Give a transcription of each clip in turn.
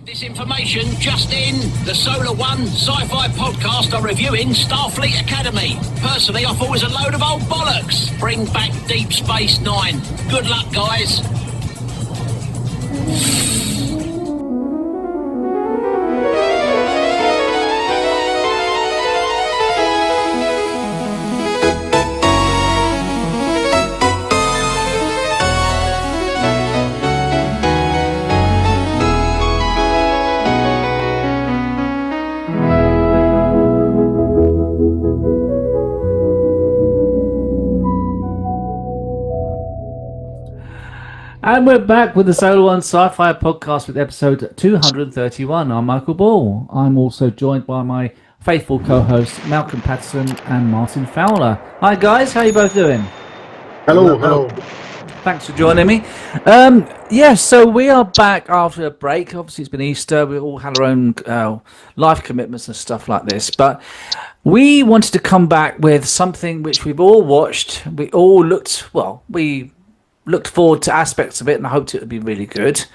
This information just in. The Solar One sci-fi podcast are reviewing Starfleet Academy. Personally, I thought it was a load of old bollocks. Bring back Deep Space Nine. Good luck, guys. And we're back with the Solar One Sci-Fi podcast with episode 231. I'm Michael Ball. I'm also joined by my faithful co-hosts Malcolm Patterson and Martin Fowler. Hi guys, how are you both doing? Hello. Thanks for joining me. So we are back after a break. Obviously, it's been Easter. We all had our own life commitments and stuff like this. But we wanted to come back with something which we've all watched. We looked forward to aspects of it and I hoped it would be really good.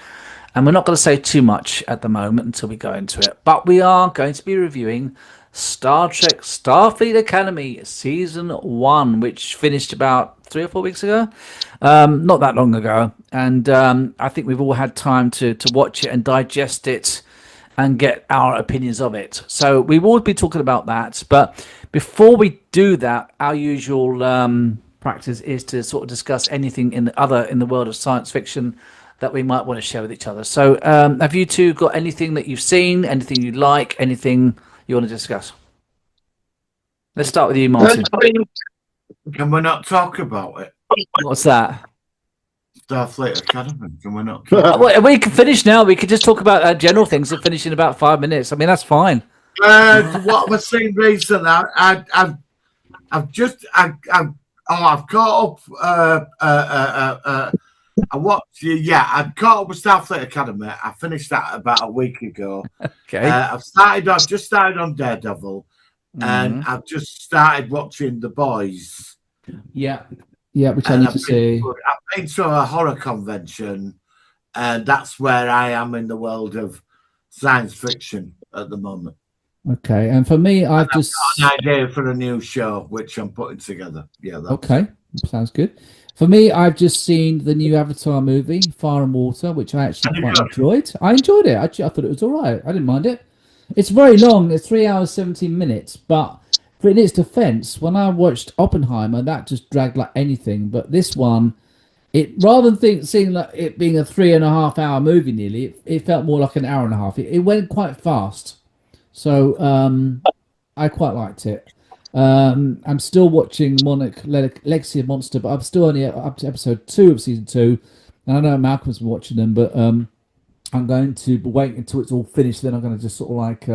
And we're not going to say too much at the moment until we go into it. But we are going to be reviewing Star Trek Starfleet Academy Season 1, which finished about 3 or 4 weeks ago. Not that long ago. And I think we've all had time to watch it and digest it and get our opinions of it. So we will be talking about that. But before we do that, our usual practice is to sort of discuss anything in the world of science fiction that we might want to share with each other. So have you two got anything that you've seen, anything you like, anything you want to discuss? Let's start with you, Martin. Can we not talk about it? What's that? Starfleet Academy. Can we not? Well, we can finish now. We could just talk about general things and finish in about 5 minutes. I mean, that's fine. What was saying recently, I've caught up. I'd caught up with Starfleet Academy. I finished that about a week ago. Okay. I've just started on Daredevil, and I've just started watching The Boys. Yeah, which I need to see. I've been to a horror convention, and that's where I am in the world of science fiction at the moment. Okay, and for me, I've just got an idea for a new show which I'm putting together. Yeah. Okay, sounds good. For me, I've just seen the new Avatar movie, Fire and Water, which I actually quite enjoyed. I enjoyed it. Actually, I thought it was all right. I didn't mind it. It's very long. It's 3 hours, 17 minutes. But for in its defense, when I watched Oppenheimer, that just dragged like anything. But this one, it rather than seeing like it being a 3.5 hour movie nearly, it felt more like an hour and a half. It went quite fast. So I quite liked it. I'm still watching Legacy of Monster, but I'm still only up to episode 2 of season 2. And I know Malcolm's been watching them, but I'm going to wait until it's all finished. Then I'm going to just sort of like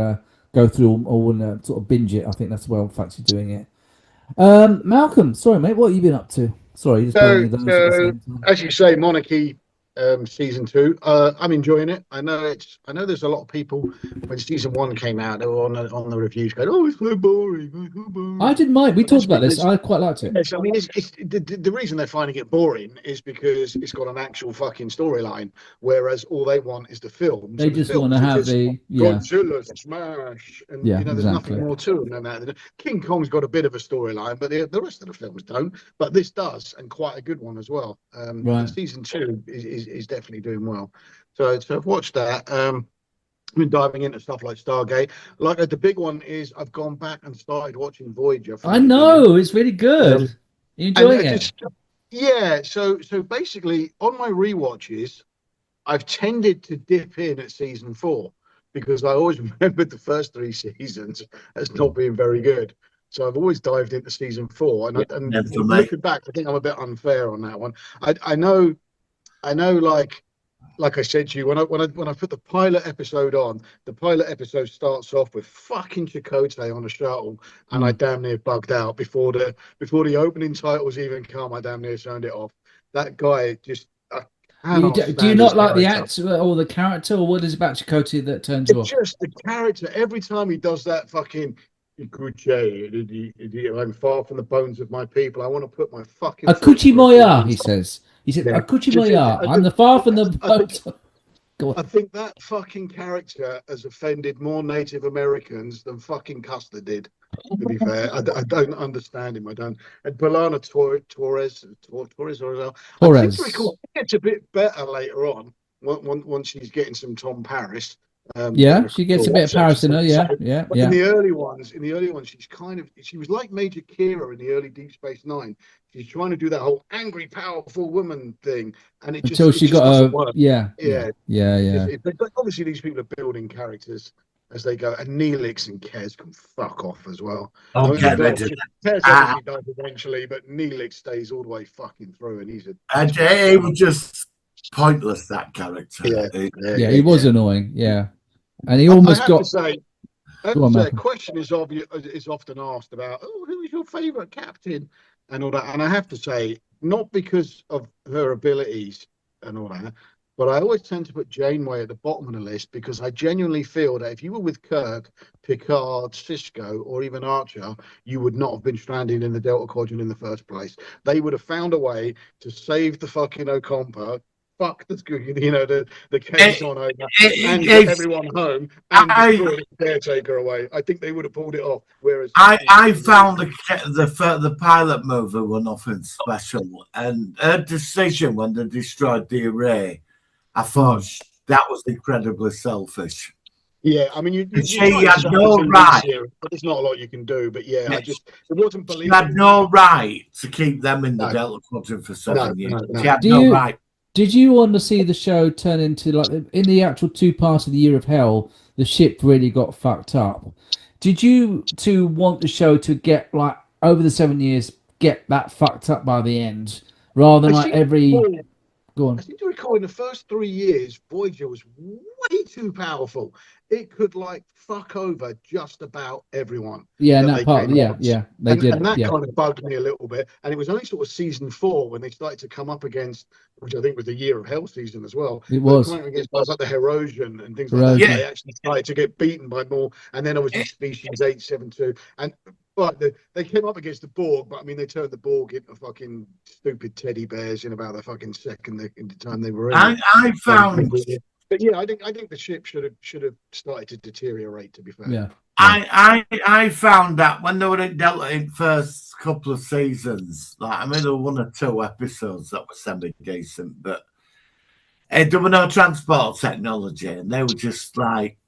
go through all and sort of binge it. I think that's the way I'm fancy doing it. Malcolm, sorry mate, what have you been up to? Sorry, so as you say, Monarchy. Season 2, I'm enjoying it. I know there's a lot of people when season 1 came out, they were on the reviews going, "Oh, it's so boring." I didn't mind. We talked about this. I quite liked it. Yes, I mean, it's the reason they're finding it boring is because it's got an actual fucking storyline, whereas all they want is the film. They just want to have Godzilla smash, and there's nothing more to them than that. King Kong's got a bit of a storyline, but the rest of the films don't. But this does, and quite a good one as well. Right. Season 2 is definitely doing well. So I've watched that. I've been diving into stuff like Stargate. Like the big one is I've gone back and started watching Voyager. I know, it's really good. You enjoying it? Yeah. So basically, on my rewatches, I've tended to dip in at season 4 because I always remembered the first 3 seasons as not being very good. So I've always dived into season 4, and looking back, I think I'm a bit unfair on that one. I know, like I said to you, when I put the pilot episode on, the pilot episode starts off with fucking Chakotay on a shuttle, and I damn near bugged out before the opening titles even come. I damn near turned it off. That guy just. Do you not like the actor or the character, or what is about Chakotay that turns you off? Just the character. Every time he does that fucking. I'm far from the bones of my people. I want to put my fucking Akuchi Moya, he says. He said, Akuchi Moya, I'm the far from the bones. Go I on. think that fucking character has offended more Native Americans than fucking Custer did. To be fair, I don't understand him. I don't. And Belana Torres, or I seem to Torres. recall it gets a bit better later on once she's getting some Tom Paris. Yeah, Over a she couple gets a of bit of Paris in her. episodes. Yeah, So, yeah, but yeah. in the early ones, she was like Major Kira in the early Deep Space Nine. She's trying to do that whole angry, powerful woman thing, and Until it she just got doesn't a work. yeah, yeah, Yeah, yeah, yeah. but obviously these people are building characters as they go, and Neelix and Kez can fuck off as well. I mean, Okay, Kez uh, obviously dies eventually, but Neelix stays all the way fucking through, and he's a it was just pointless, that character. Yeah, he was annoying. Yeah, and he I almost have to got. say, Go on, a Malcolm. question is often asked about, oh, who is your favourite captain and all that. And I have to say, not because of her abilities and all that, but I always tend to put Janeway at the bottom of the list because I genuinely feel that if you were with Kirk, Picard, Cisco, or even Archer, you would not have been stranded in the Delta Quadrant in the first place. They would have found a way to save the fucking Ocampa, fuck the case on over, and get everyone home and I destroy the caretaker away. I think they would have pulled it off. Whereas I found the pilot mover were nothing special, and her decision when they destroyed the array, I thought that was incredibly selfish. yeah, I mean, you She try to had sell no the TV right. series, but there's not a lot you can do. But yeah, it wasn't She had believable. no right to keep them in the No, Delta Quadrant for no, 7 years. no, no. She had Do no you right. did you want to see the show turn into like in the actual two parts of the Year of Hell? The ship really got fucked up. Did you to want the show to get like over the 7 years get that fucked up by the end, rather I than like seem every to go I on? seem to recall in the first 3 years, Voyager was way too powerful. It could like fuck over just about everyone Yeah, and that that they part. came Yeah, across. yeah, they And did. that Yeah, kind of bugged me a little bit. And it was only sort of season 4 when they started to come up against, which I think was the Year of Hell season as well. it But was coming up against guys like the Herosian and things like that, Yeah, erosion. they actually started to get beaten by more. And then obviously Species 872. And but they came up against the Borg, but I mean, they turned the Borg into fucking stupid teddy bears in about the fucking second in the time they were in it. I found But yeah, I think the ship should have started to deteriorate. To be fair, Yeah, yeah. I found that when they were in Delta in first couple of seasons, like I mean, there were 1 or 2 episodes that were semi decent, but there were no transport technology, and they were just like,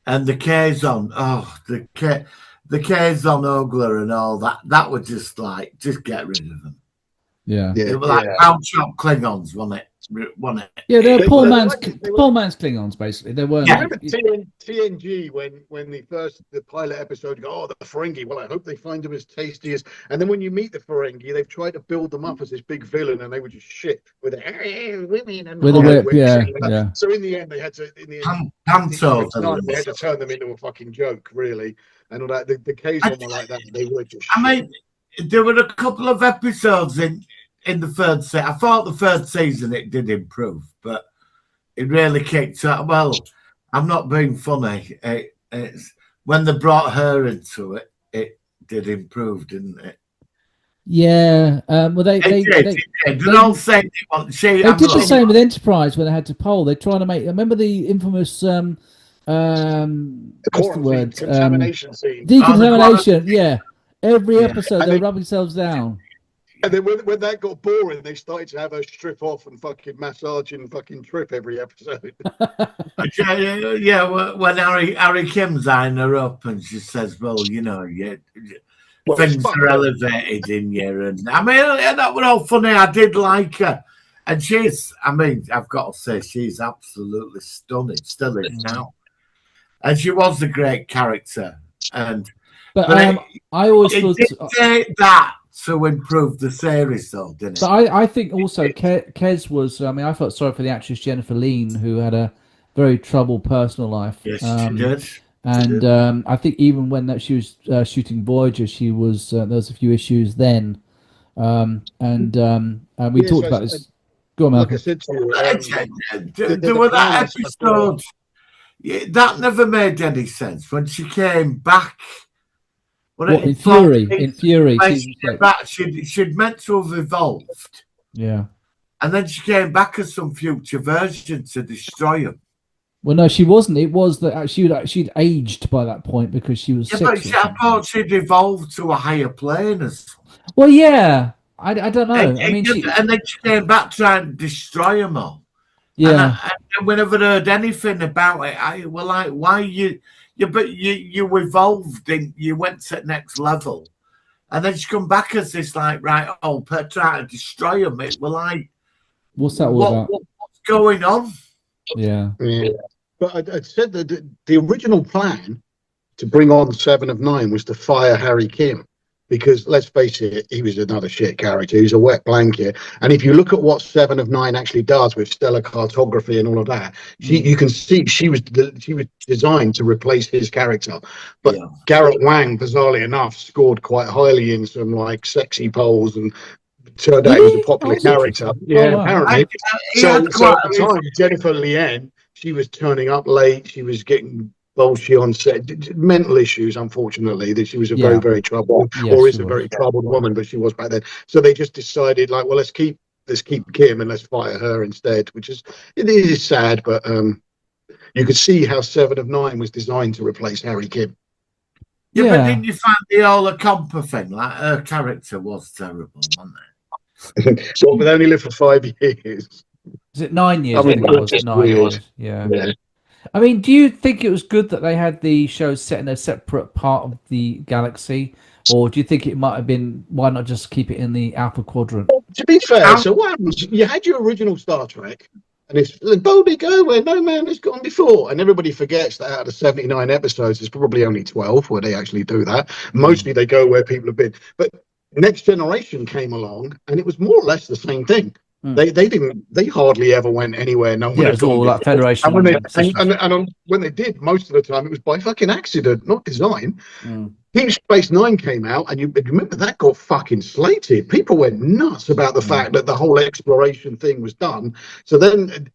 and the Kazon, the Kazon Ogler and all that, that were just like, just get rid of them. Yeah. They were like round shop Klingons, wasn't it? Yeah, they're They poor were man's like- they were- poor man's Klingons, basically. They weren't. Yeah. remember TNG when the pilot episode go, oh, the Ferengi. Well, I hope they find them as tasty as. And then when you meet the Ferengi, they've tried to build them up as this big villain, and they were just shit with women and With a horrible whip, whips yeah, and all that. yeah. So in the end, they had to. In the end, Pantos. they had to turn them into a fucking joke, really, and all that. The Kazon were like that. They were just. I mean, there were a couple of episodes in the third season. I thought the third season it did improve, but it really kicked up. Well, I'm not being funny. It's when they brought her into it, it did improve, didn't it? Yeah. Well, they They're all saying they want she. they did the same with Enterprise when they had to poll. They're trying to make. Remember the infamous what's the word? Contamination scene. Decontamination. Yeah. Every Yeah. episode they rub themselves down. And then when that got boring, they started to have her strip off and fucking massage and fucking trip every episode. Yeah, when Harry Kim's eyeing her up and she says, well, you know, things are elevated in you. And I mean, that were all funny. I did like her. And I mean, I've got to say, she's absolutely stunning, still is now. And she was a great character. But I always it thought did take that to improve the series, though, didn't it? But I think also Kez was. I mean, I felt sorry for the actress Jennifer Lean, who had a very troubled personal life. Yes, she did. And I think even when she was shooting Voyager, she was there was a few issues then. And we talked about this. Go on, Malcolm. Like I said to you, there was that episode. That never made any sense when she came back. In Fury, she'd meant to have evolved. Yeah. And then she came back as some future version to destroy him. Well, no, she wasn't. It was that she'd aged by that point because she was Yeah, six. but I thought she'd evolved to a higher plane. Well, yeah. I don't know. I mean, and then she came back trying to destroy them all. yeah. And we never heard anything about it. I were like, why you evolved and you went to the next level. And then she come back as this like, right, trying to destroy them. It were like, what's that all about? What's going on? Yeah. But I said that the original plan to bring on 7 of 9 was to fire Harry Kim. Because let's face it, he was another shit character. He was a wet blanket. And if you look at what 7 of 9 actually does with stellar cartography and all of that, you can see she was designed to replace his character. But Garrett Wang, bizarrely enough, scored quite highly in some like sexy polls and turned out he was a popular character. Yeah, wow. apparently. So at the time, Jennifer Lien, she was turning up late. She was getting bullshit on set, mental issues, unfortunately, that she was a very, very troubled, or is a very troubled woman, but she was back then. So they just decided, like, well, let's keep Kim and let's fire her instead, which is, it is sad, but you could see how 7 of 9 was designed to replace Harry Kim. Yeah, but didn't you find the Ola Compa thing? Like, her character was terrible, wasn't it? So they only lived for 5 years. Is it 9 years? I mean, it was 9 years. Yeah. I mean, do you think it was good that they had the show set in a separate part of the galaxy, or do you think it might have been, why not just keep it in the Alpha Quadrant? To be fair, so what happens? You had your original Star Trek, and it's the boldly go where no man has gone before, and everybody forgets that out of the 79 episodes, there's probably only 12 where they actually do that. Mostly they go where people have been. But Next Generation came along, and it was more or less the same thing. They hardly ever went anywhere. No one it was all like Federation. And when they did, most of the time it was by fucking accident, not design. Deep Space Nine came out, and you remember that got fucking slated. People went nuts about the fact that the whole exploration thing was done. So then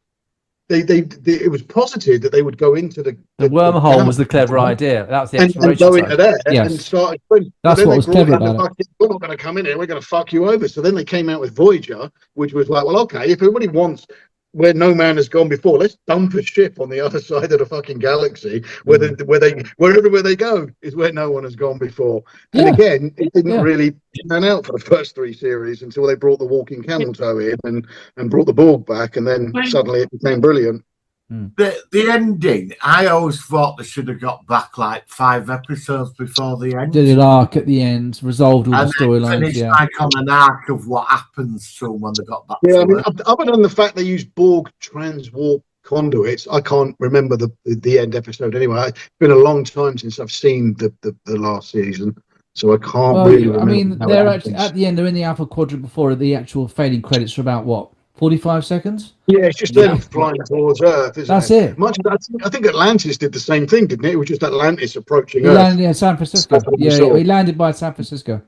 it was posited that they would go into the wormhole was the clever idea. That was the exploration and go into there and start. That's what was clever about it. We're not going to come in here. We're going to fuck you over. So then they came out with Voyager, which was like, well, okay, if everybody wants where no man has gone before, let's dump a ship on the other side of the fucking galaxy, wherever they go is where no one has gone before. And again, it didn't really pan out for the first 3 series until they brought the walking camel toe in and brought the Borg back, and then suddenly it became brilliant. The ending, I always thought they should have got back like 5 episodes before the end. Did an arc at the end, resolved all the storylines. Like on an arc of what happens to them when they got back. Yeah, I mean, other than the fact they used Borg transwarp conduits, I can't remember the end episode anyway. It's been a long time since I've seen the last season, so I can't really remember. I mean, they're actually at the end. They're in the Alpha Quadrant before the actual fading credits for about what? 45 seconds? Yeah, it's just them flying towards Earth, isn't That's it? it. I think Atlantis did the same thing, didn't it? It was just Atlantis approaching Earth. Landed in San Francisco. Yeah, he landed by San Francisco.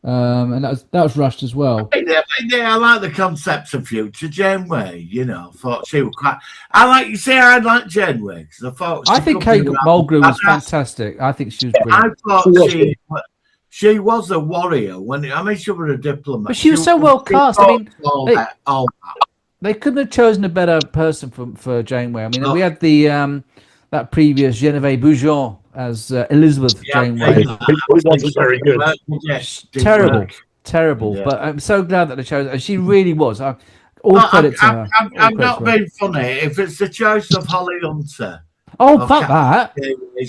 And that was rushed as well. I like the concept of future Janeway, you know. Thought she was quite. I like Janeway because I thought I think Kate Mulgrew was fantastic. I think she was brilliant. I thought she was a warrior she was a diplomat. But she was so well cast. I mean, they couldn't have chosen a better person for Janeway. I mean, we had the that previous Genevieve Bujold as Elizabeth Janeway. It wasn't very good. Terrible. Yeah. But I'm so glad that they chose her. And she really was. All credit to her. I'm not being funny. If it's the choice of Holly Hunter. Fuck that.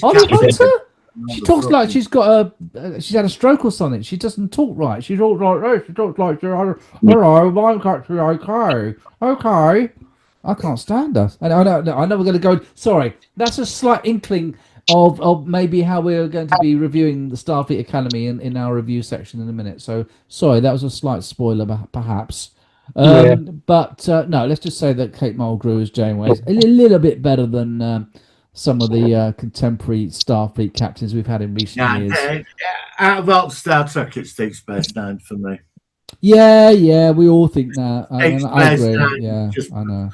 Holly Hunter? She talks like she's had a stroke or something. She doesn't talk right. She talks like this. She talks like, hello, I'm actually okay. Okay. I can't stand her. I know we're going to go. Sorry, that's a slight inkling of maybe how we're going to be reviewing the Starfleet Academy in our review section in a minute. So sorry, that was a slight spoiler, perhaps. But no, let's just say that Kate Mulgrew as Janeway is a little bit better than some of the contemporary Starfleet captains we've had in recent years. Out of all Star Trek, it's Deep Space Nine for me. Yeah, we all think that. I agree. Yeah, I know.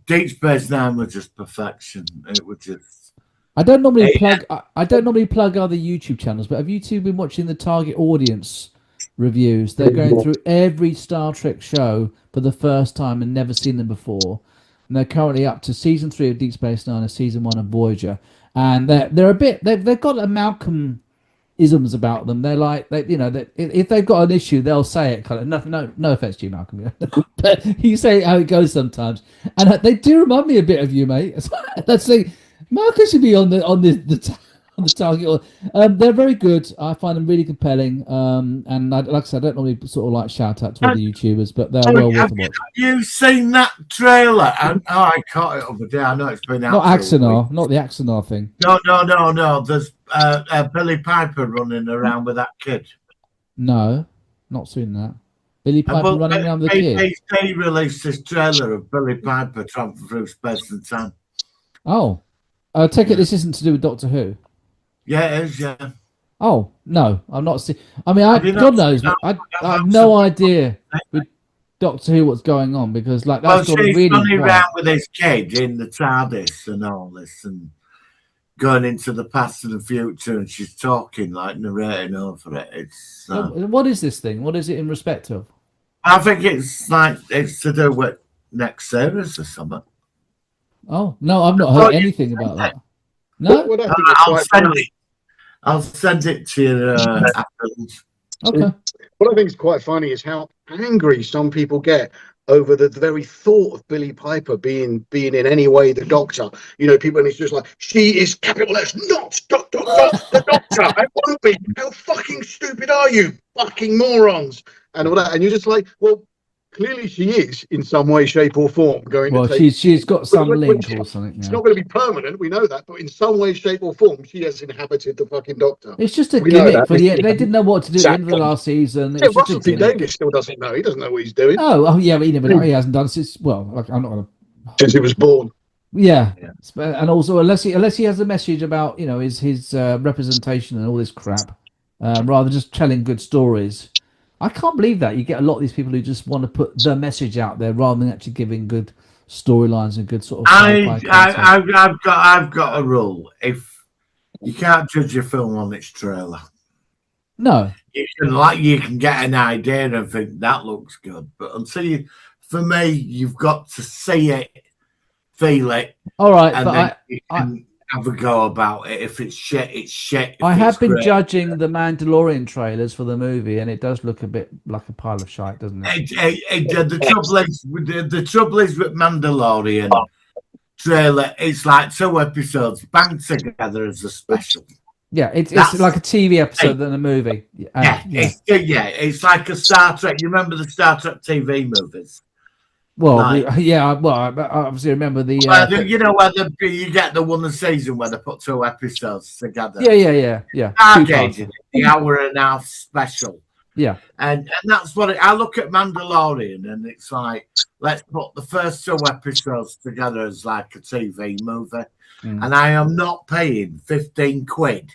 Deep Space Nine was just perfection. It was just. I don't normally plug other YouTube channels, but have you two been watching the Target Audience reviews. They're going through every Star Trek show for the first time and never seen them before. And they're currently up to season 3 of Deep Space Nine and season 1 of Voyager. And they're a bit they've got a Malcolm isms about them. They're like if they've got an issue, they'll say it. Kind of no offense to you, Malcolm, but you say how it goes sometimes, and they do remind me a bit of you, mate. That's the Malcolm should be on the target. They're very good. I find them really compelling. And like I said, I don't normally sort of like shout out to other YouTubers, but they're well worth a watch. Have you seen that trailer? I caught it over there. I know it's been out. Not Axanar, not the Axanar thing. No. There's Billy Piper running around with that kid. No, not seen that. Billy Piper running around with the kid. They released this trailer of Billy Piper traveling through space and time. Oh, I take it this isn't to do with Doctor Who. Yeah, it is. Yeah. Oh no, I'm not. I mean, God knows, I have no idea with Doctor Who what's going on because that's got really running around with his kid in the TARDIS and all this, and going into the past and the future, and she's talking like narrating over it. It's what is this thing? What is it in respect of? I think it's to do with next series or something. Oh no, I've not heard anything about that. No, I'll send it to you afterwards. Okay. What I think is quite funny is how angry some people get over the very thought of Billy Piper being in any way the Doctor. People, and it's just like, she is capital S, not the Doctor. It won't be. How fucking stupid are you, fucking morons? And all that. And you're just like, well, clearly she is in some way, shape, or form going to take... she's got some link or something. It's not going to be permanent, we know that, but in some way, shape, or form, she has inhabited the fucking Doctor. It's just a gimmick for the end. They didn't know what to do at the end of the last season. Yeah, Russell T Davies still doesn't know. He doesn't know what he's doing. Oh yeah, but he hasn't done since. Well, I'm not going to. Since he was born. Yeah, and also unless he has a message about his representation and all this crap, rather than just telling good stories. I can't believe that you get a lot of these people who just want to put the message out there rather than actually giving good storylines and good sort of. I've got a rule: if you can't judge a film on its trailer, no, you can get an idea and think that looks good, but for me, you've got to see it, feel it. All right, and but then you can have a go about it. If it's shit, it's shit. I have been judging the Mandalorian trailers for the movie, and it does look a bit like a pile of shite, doesn't it? The trouble is with Mandalorian trailer, it's like 2 episodes banged together as a special. Yeah, it's like a TV episode than a movie. It's like a Star Trek. You remember the Star Trek TV movies? Well, I obviously remember the. Where you get the one season where they put 2 episodes together. Yeah. The hour and a half special. Yeah, and that's what I look at Mandalorian, and it's like, let's put the first 2 episodes together as like a TV movie, and I am not paying 15 quid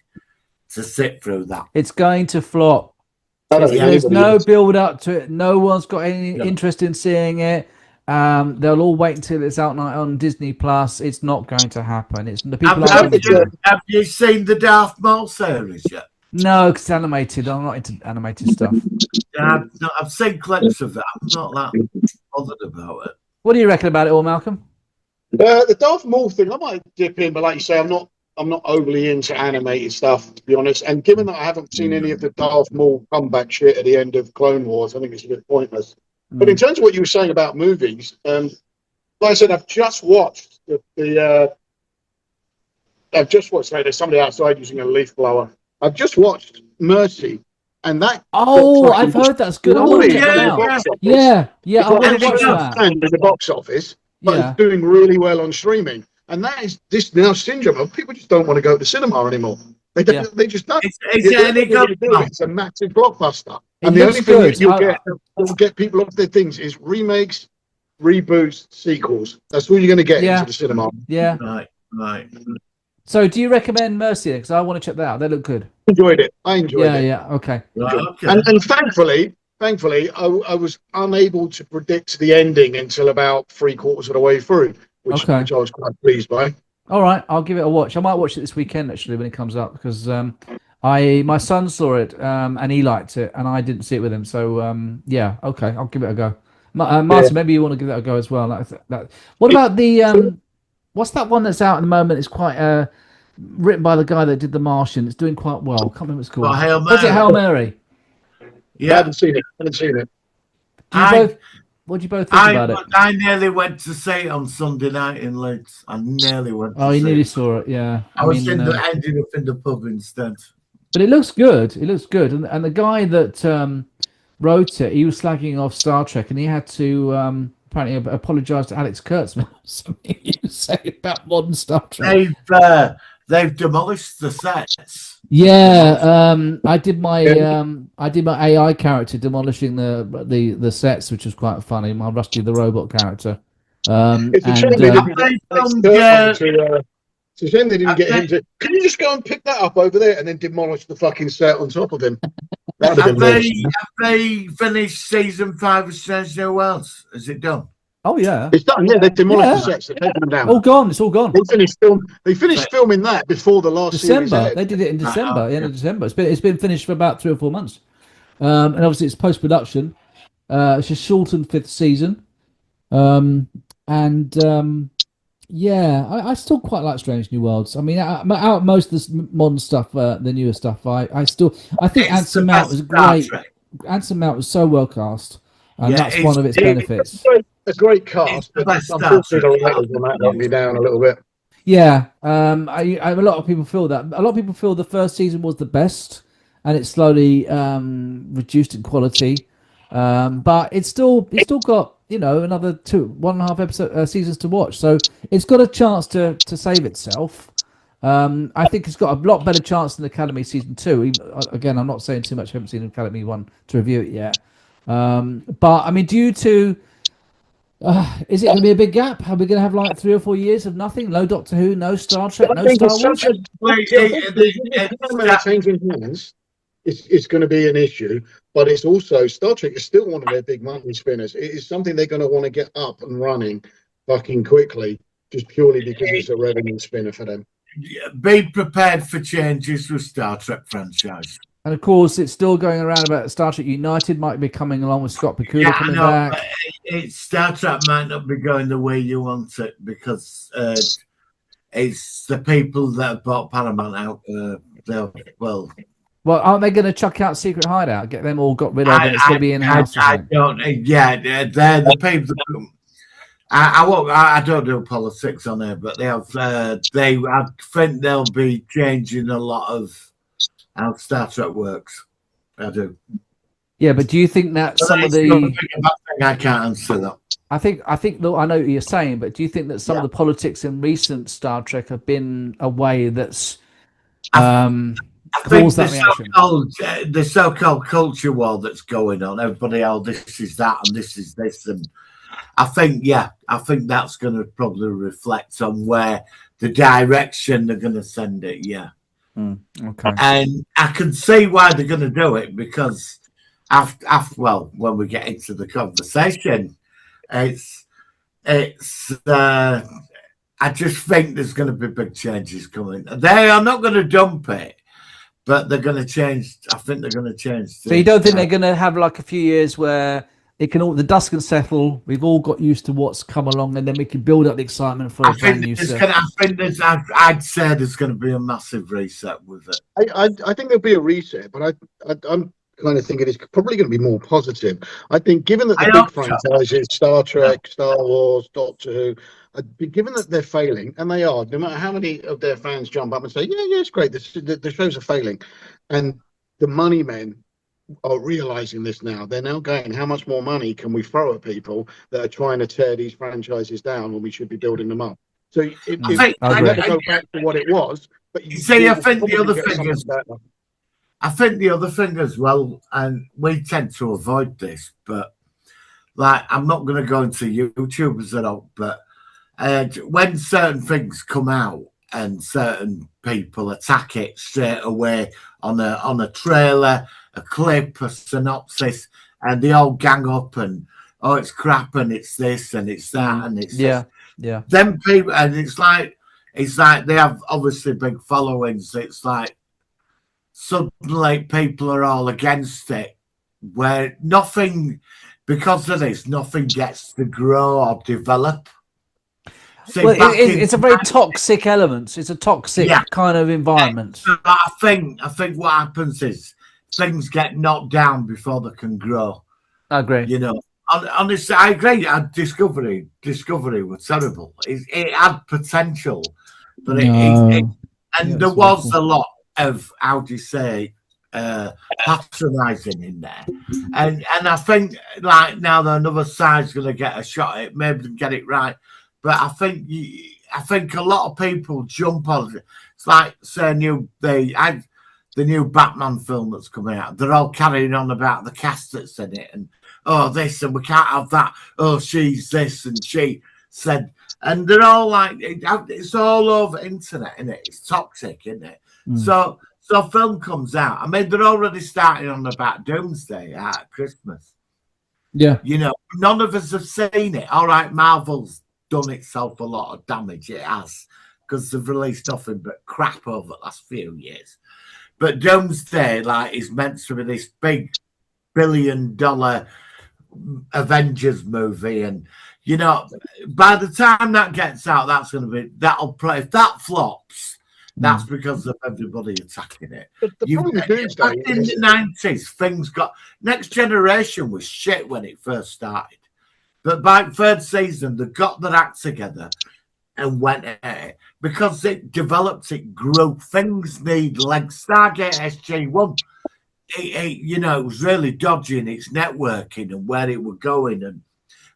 to sit through that. It's going to flop. There's no build up to it. No one's got any interest in seeing it. They'll all wait until it's out on Disney Plus. It's not going to happen. It's the people. Have you seen the Darth Maul series yet? No, it's animated. I'm not into animated stuff. I've seen clips of it. I'm not that bothered about it. What do you reckon about it all, Malcolm? The Darth Maul thing, I might dip in, but like you say, I'm not overly into animated stuff, to be honest. And given that I haven't seen any of the Darth Maul comeback shit at the end of Clone Wars, I think it's a bit pointless. But in terms of what you were saying about movies, like I said, I've just watched there's somebody outside using a leaf blower. I've just watched Mercy, and that. Oh, I've heard that's good. I want to check it out. Yeah. I want to watch that. In the box office, but it's doing really well on streaming, and that is this now syndrome of people just don't want to go to the cinema anymore. They just don't. It's a massive blockbuster, and the only thing that you'll get people off their things is remakes, reboots, sequels. That's all you're going to get into the cinema. Yeah. Right. So, do you recommend Mercy? Because I want to check that out. They look good. I enjoyed it. Yeah. Okay. And thankfully, I was unable to predict the ending until about 3/4 of the way through, which I was quite pleased by. All right, I'll give it a watch. I might watch it this weekend actually when it comes up because My son saw it, and he liked it, and I didn't see it with him. So yeah, okay, I'll give it a go. Martin, maybe you want to give that a go as well. What about the what's that one that's out at the moment? It's quite written by the guy that did The Martian. It's doing quite well. Can't remember what it's called. Hail Was it Mary. Hail Mary? I Yeah, haven't seen it. I haven't seen it. Do you both? What do you both think about it? I nearly went to see it on Sunday night in Leeds. I nearly went to Oh, you see nearly it. saw it. Yeah, I ended up in the pub instead. but it looks good. It looks good, and the guy that wrote it, he was slagging off Star Trek, and he had to apparently apologize to Alex Kurtzman. Something you say about modern Star Trek. They've demolished the sets. Yeah, I did my AI character demolishing the sets, which was quite funny. My Rusty the robot character. It's a shame they didn't get Alex Kurtzman it's a shame they didn't get him to. Can you just go and pick that up over there and then demolish the fucking set on top of him? Have they finished season 5 of Strange New Worlds? Is it done? Oh yeah, it's done. Yeah, they've demolished the sets. They've taken them down. All gone. It's all gone. They finished filming that before the last December. They did it in December. End of December. It's been finished for about 3 or 4 months. And obviously it's post production. It's a shortened 5th season. Yeah, I still quite like Strange New Worlds. I mean, out most of this modern stuff, the newer stuff, I think Anson Mount was great. Anson Mount was so well cast, and that's one of its benefits. A great cast, but unfortunately the writers on that let me down a little bit. Yeah, a lot of people feel that. A lot of people feel the first season was the best, and it slowly reduced in quality. But it's still got another 1.5 seasons to watch, so it's got a chance to save itself. I think it's got a lot better chance than Academy season 2. Again, I'm not saying too much. I haven't seen Academy 1 to review it yet. But I mean, due to is it going to be a big gap? Are we going to have like 3 or 4 years of nothing? No Doctor Who, no Star Trek, no Star Wars? Changing hands. It's going to be an issue, but it's also Star Trek is still one of their big money spinners. It is something they're going to want to get up and running fucking quickly, just purely because it's a revenue spinner for them. Be prepared for changes with Star Trek franchise. And of course, it's still going around about Star Trek United might be coming along with Scott Bakula coming back. Star Trek might not be going the way you want it because it's the people that have bought Paramount out. Well, aren't they going to chuck out Secret Hideout? Get them all got rid of, and it's going to be in house. I don't. Yeah, they're the people. I don't do politics on there, but I think they'll be changing a lot of how Star Trek works. I do. Yeah, but do you think that some of the? I can't answer that. I think. Look, I know what you're saying, but do you think that some of the politics in recent Star Trek have been a way that's I think the so-called culture war that's going on, everybody, this is that and this is this, and I think that's going to probably reflect on where the direction they're going to send it. Yeah. Okay. And I can see why they're going to do it because when we get into the conversation, I just think there's going to be big changes coming. They are not going to dump it, but they're going to change. I think they're going to change. So you don't think they're going to have like a few years where the dust can settle? We've all got used to what's come along, and then we can build up the excitement for a brand new set. I'd say there's going to be a massive reset with it. I think there'll be a reset, but I'm kind of thinking it's probably going to be more positive. I think, given that the big franchises, Star Trek, Star Wars, Doctor Who, given that they're failing, and they are, no matter how many of their fans jump up and say, yeah, it's great, the shows are failing, and the money men are realizing this now. They're now going, how much more money can we throw at people that are trying to tear these franchises down when we should be building them up? So it never go back to what it was. But I think the other thing as well, and we tend to avoid this, but like I'm not going to go into YouTubers at all, but when certain things come out and certain people attack it straight away on a trailer, a clip, a synopsis, and they all gang up and it's crap and it's this and it's that and it's this. Them people, and it's like they have obviously big followings. It's like suddenly people are all against it, where nothing, because of this, nothing gets to grow or develop. See, Well, back in it's a very toxic element. It's a toxic kind of environment. I think what happens is things get knocked down before they can grow. I agree. You know, honestly, I agree. Discovery was terrible. It had potential, but there was a lot of, how do you say, patronising in there, and I think like now that another side's going to get a shot at it, maybe get it right, but I think a lot of people jump on it. It's like say the new Batman film that's coming out. They're all carrying on about the cast that's in it, and oh this, and we can't have that. Oh, she's this, and she said, and they're all like, it's all over internet, isn't it? It's toxic, isn't it? So film comes out. I mean, they're already starting on about Doomsday at Christmas. Yeah. You know, none of us have seen it. All right, Marvel's done itself a lot of damage. It has, because they've released nothing but crap over the last few years. But Doomsday, like, is meant to be this big $1 billion Avengers movie, and you know, by the time that gets out, that'll play. If that flops, that's because of everybody attacking it. The problem with Doomsday back in the 90s, things got Next Generation was shit when it first started, but by third season they got their act together and went at it because it developed, it grew. Things need legs. Stargate SG-1, it was really dodgy in its networking and where it was going,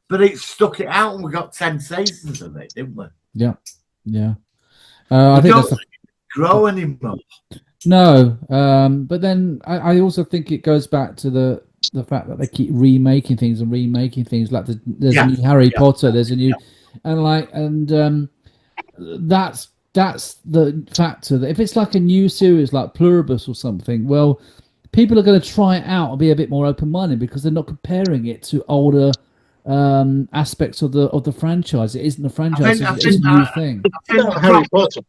but it stuck it out, and we got 10 seasons of it, didn't we? Yeah. I think that's grow anymore. No, but then I also think it goes back to the fact that they keep remaking things. Like there's a new Harry Potter, there's a new, and that's the factor that if it's like a new series like Pluribus or something, well, people are going to try it out and be a bit more open-minded because they're not comparing it to older aspects of the franchise. It isn't a franchise; it's a new thing. Harry Potter.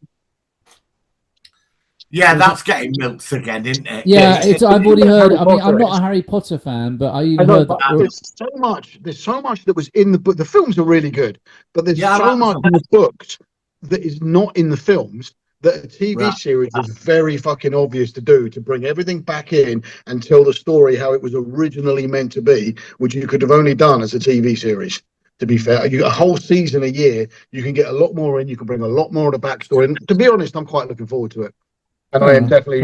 Yeah, that's getting milked again, isn't it? Yeah, I've already heard. I mean, I'm not a Harry Potter fan, but I even heard that. There's so much that was in the book. The films are really good, but there's so much in the books that is not in the films that a TV series was very fucking obvious to do, to bring everything back in and tell the story how it was originally meant to be, which you could have only done as a TV series. To be fair, a whole season a year, you can get a lot more in. You can bring a lot more of the backstory. And to be honest, I'm quite looking forward to it. And I am definitely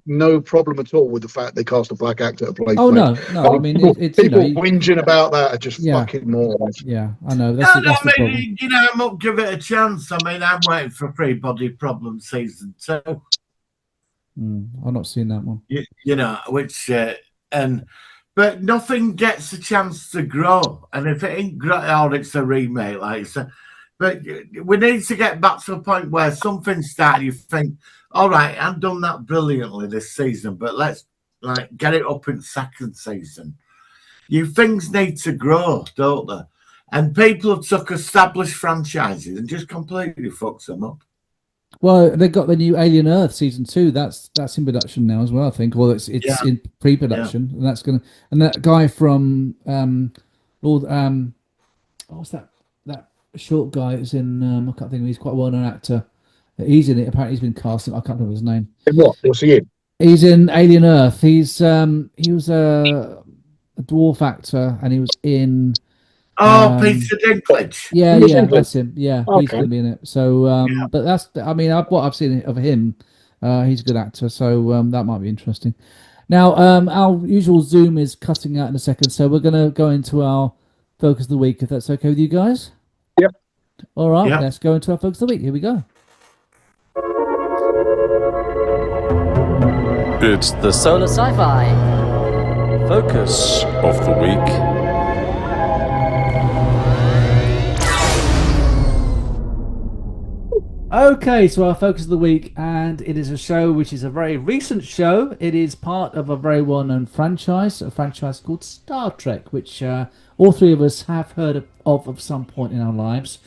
no problem at all with the fact they cast a black actor to play. Oh no! I mean, it's people whinging about that are just fucking morons. Yeah, I know. That's the problem. You know, I might give it a chance. I mean, I'm waiting for Free Body Problem season 2. I've not seen that one. You know, but nothing gets a chance to grow, and if it ain't grow, or it's a remake, like I said. But we need to get back to a point where something started. You think, all right, I've done that brilliantly this season, but let's get it up in second season. Things need to grow, don't they? And people have took established franchises and just completely fucks them up. Well, they got the new Alien Earth season 2. That's in production now as well, I think. Well, it's in pre-production, and that's gonna. And that guy from Lord, what's that short guy is in? I can't think of. He's quite a well-known actor. He's in it. Apparently, he's been cast. I can't remember his name. In what? What's he in? He's in Alien Earth. He was a dwarf actor, and he was in. Peter Dinklage. Yeah, that's him. Yeah, okay. He's going to be in it. So, but that's. I mean, what I've seen of him, he's a good actor. So that might be interesting. Now, our usual Zoom is cutting out in a second, so we're going to go into our focus of the week, if that's okay with you guys. Yep. All right, let's go into our focus of the week. Here we go. It's the Solar Sci-Fi Focus of the Week. Okay, so our focus of the week, and it is a show which is a very recent show. It is part of a very well-known franchise, a franchise called Star Trek, which all three of us have heard of some point in our lives.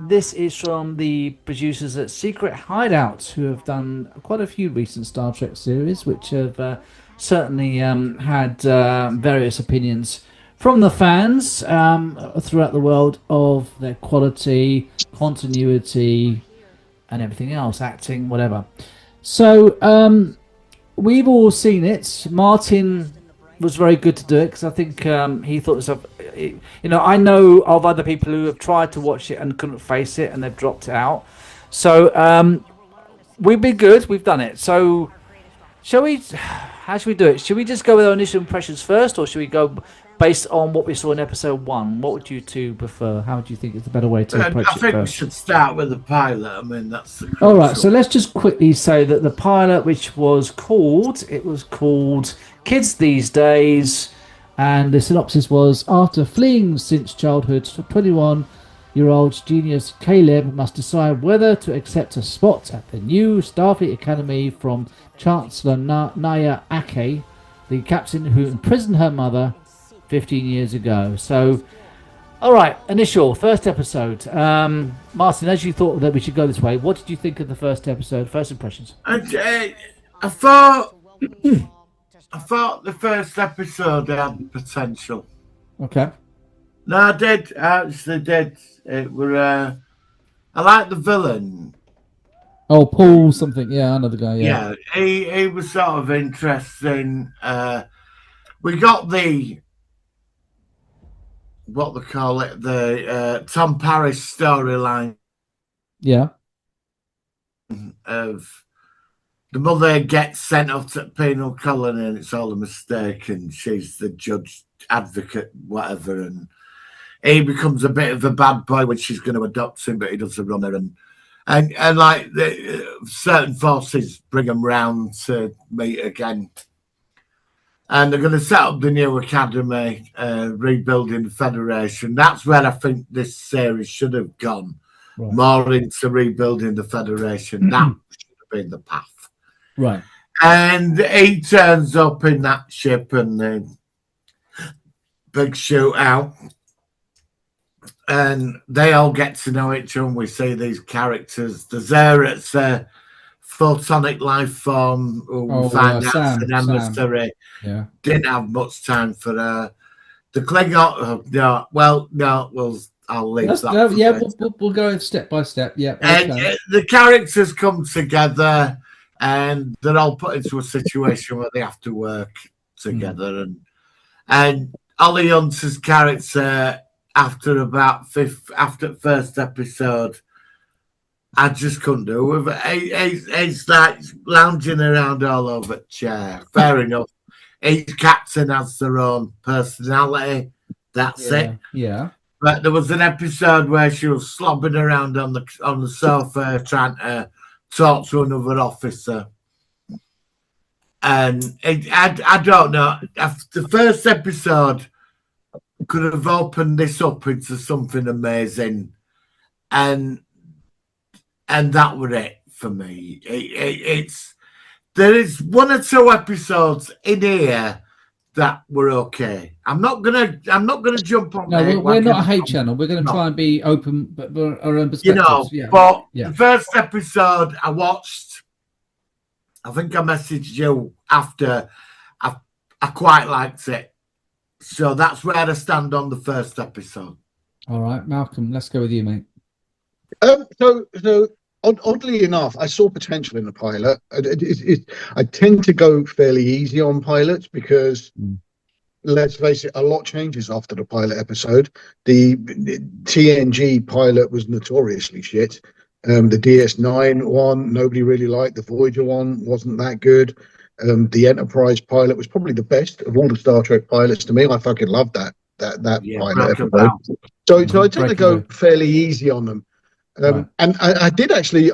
This is from the producers at Secret Hideout, who have done quite a few recent Star Trek series, which have certainly had various opinions from the fans throughout the world of their quality, continuity, and everything else, acting, whatever. So we've all seen it. Martin was very good to do it because I think he thought himself. I know of other people who have tried to watch it and couldn't face it, and they've dropped it out. So we've been good. We've done it. So shall we? How should we do it? Should we just go with our initial impressions first, or should we go based on what we saw in episode 1? What would you two prefer? How would you think is the better way to approach it? I think we first? should start with the pilot. I mean, that's the All right, so let's just quickly say that the pilot, which was called Kids These Days, and the synopsis was, after fleeing since childhood, 21-year-old genius Caleb must decide whether to accept a spot at the new Starfleet Academy from Chancellor Naya Ake, the captain who imprisoned her mother 15 years ago. So, all right, first episode. Martin, as you thought that we should go this way, what did you think of the first episode? First impressions? I thought the first episode had potential. Okay. No, I did. I actually did. It were. I like the villain. Oh, Paul something. Yeah, another guy. Yeah. He was sort of interesting. We got the what they call it, the Tom Paris storyline. Yeah. Of the mother gets sent off to penal colony and it's all a mistake, and she's the judge, advocate, whatever, and he becomes a bit of a bad boy when she's going to adopt him, but he doesn't run her, and like certain forces bring him round to meet again. And they're going to set up the new academy, rebuilding the Federation. That's where I think this series should have gone, more into rebuilding the Federation. That should have been the path. Right. And he turns up in that ship and the big shootout. And they all get to know each other. We see these characters. The Zerats, a photonic life form, who we find out an emissary. Yeah. Didn't have much time for her. The Klingon, I'll leave that. We'll go step by step. Yeah. Okay. And the characters come together, and they're all put into a situation where they have to work together. And Ollie Hunter's character, after first episode, I just couldn't do with it. He's like lounging around all over the chair. Fair enough. Each captain has their own personality. That's it. Yeah. But there was an episode where she was slobbing around on the sofa trying to talk to another officer. And I don't know. The first episode could have opened this up into something amazing. And that was it for me. There is one or two episodes in here that were okay. I'm not gonna jump on. No, we're not a hate channel. We're going to try and be open, but our own perspectives. The first episode I watched, I think I messaged you after. I quite liked it, so that's where I stand on the first episode. All right, Malcolm, let's go with you, mate. So oddly enough, I saw potential in the pilot. I tend to go fairly easy on pilots because, let's face it, a lot changes after the pilot episode. The TNG pilot was notoriously shit. The DS9 one, nobody really liked. The Voyager one wasn't that good. The Enterprise pilot was probably the best of all the Star Trek pilots to me. I fucking loved that pilot episode. So I tend to go fairly easy on them. And I did actually,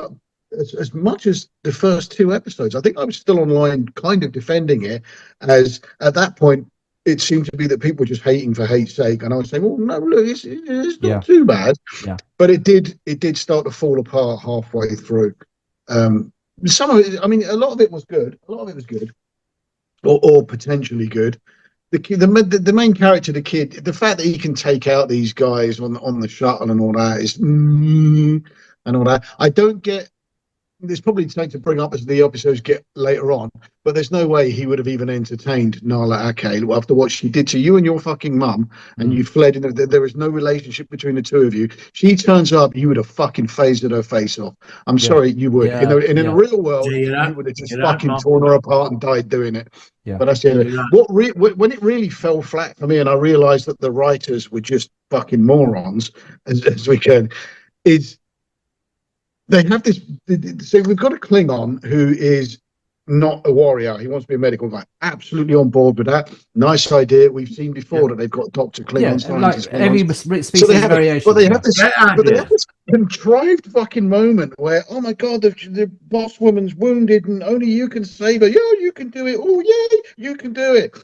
as much as the first two episodes, I think I was still online kind of defending it, as at that point it seemed to be that people were just hating for hate's sake, and I was saying, "Oh no, look, it's not too bad." Yeah. But it did start to fall apart halfway through. Some of it, I mean, a lot of it was good. A lot of it was good, or potentially good. the main character, the kid, the fact that he can take out these guys on the shuttle and all that is and all that. I don't get. There's probably something to bring up as the episodes get later on, but there's no way he would have even entertained Nala Ake after what she did to you and your fucking mum, and you fled. And there is no relationship between the two of you. She turns up, you would have fucking phased her face off. I'm sorry, you would. Yeah. In the real world, Yeah, you would have just you're right, fucking Mum. torn her apart and died doing it. Yeah. But that's the end of it. You're When it really fell flat for me, and I realised that the writers were just fucking morons, as we can, is. They have this. So we've got a Klingon who is not a warrior. He wants to be a medical guy. Absolutely on board with that. Nice idea. We've seen before that they've got Doctor Klingon scientists. Like every species So they have variation. but they have this contrived fucking moment where, oh my god, the boss woman's wounded and only you can save her. Yeah, you can do it. Oh yeah, you can do it.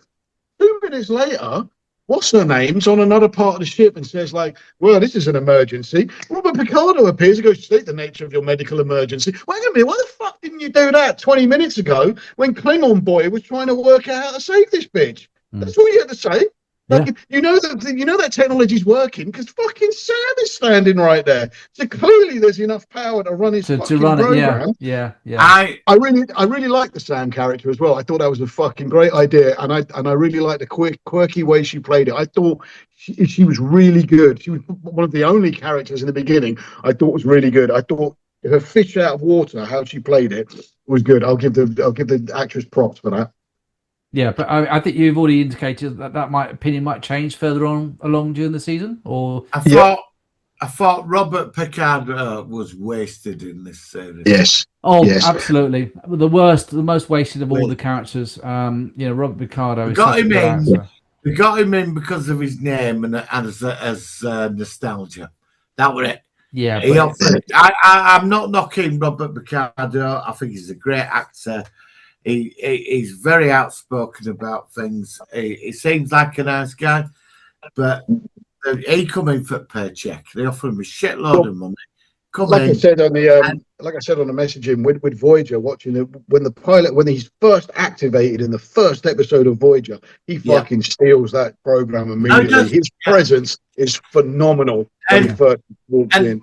2 minutes later, what's her name's on another part of the ship and says, like, well, this is an emergency. Robert Picardo appears and goes, state the nature of your medical emergency. Wait a minute, why the fuck didn't you do that 20 minutes ago when Klingon boy was trying to work out how to save this bitch? That's all you had to say. Like, you know that technology's working because fucking Sam is standing right there. So clearly there's enough power to run his fucking program. Yeah. I really like the Sam character as well. I thought that was a fucking great idea, and I really liked the quirky way she played it. I thought she was really good. She was one of the only characters in the beginning I thought was really good. I thought her fish out of water, how she played it, was good. I'll give the actress props for that. Yeah, but I think you've already indicated that opinion might change further on along during the season. Or I thought Robert Pickard was wasted in this series. Yes. Oh, yes. Absolutely. The most wasted of all the characters. Robert Picardo is such a good actor. We got him in because of his name and as nostalgia. That was it. Yeah, I'm not knocking Robert Picardo. I think he's a great actor. He's very outspoken about things. He seems like a nice guy, but he come in for a paycheck. They offer him a shitload of money. I said on the messaging with Voyager, watching when he's first activated in the first episode of Voyager, he fucking steals that program immediately. His presence is phenomenal when he first walks in.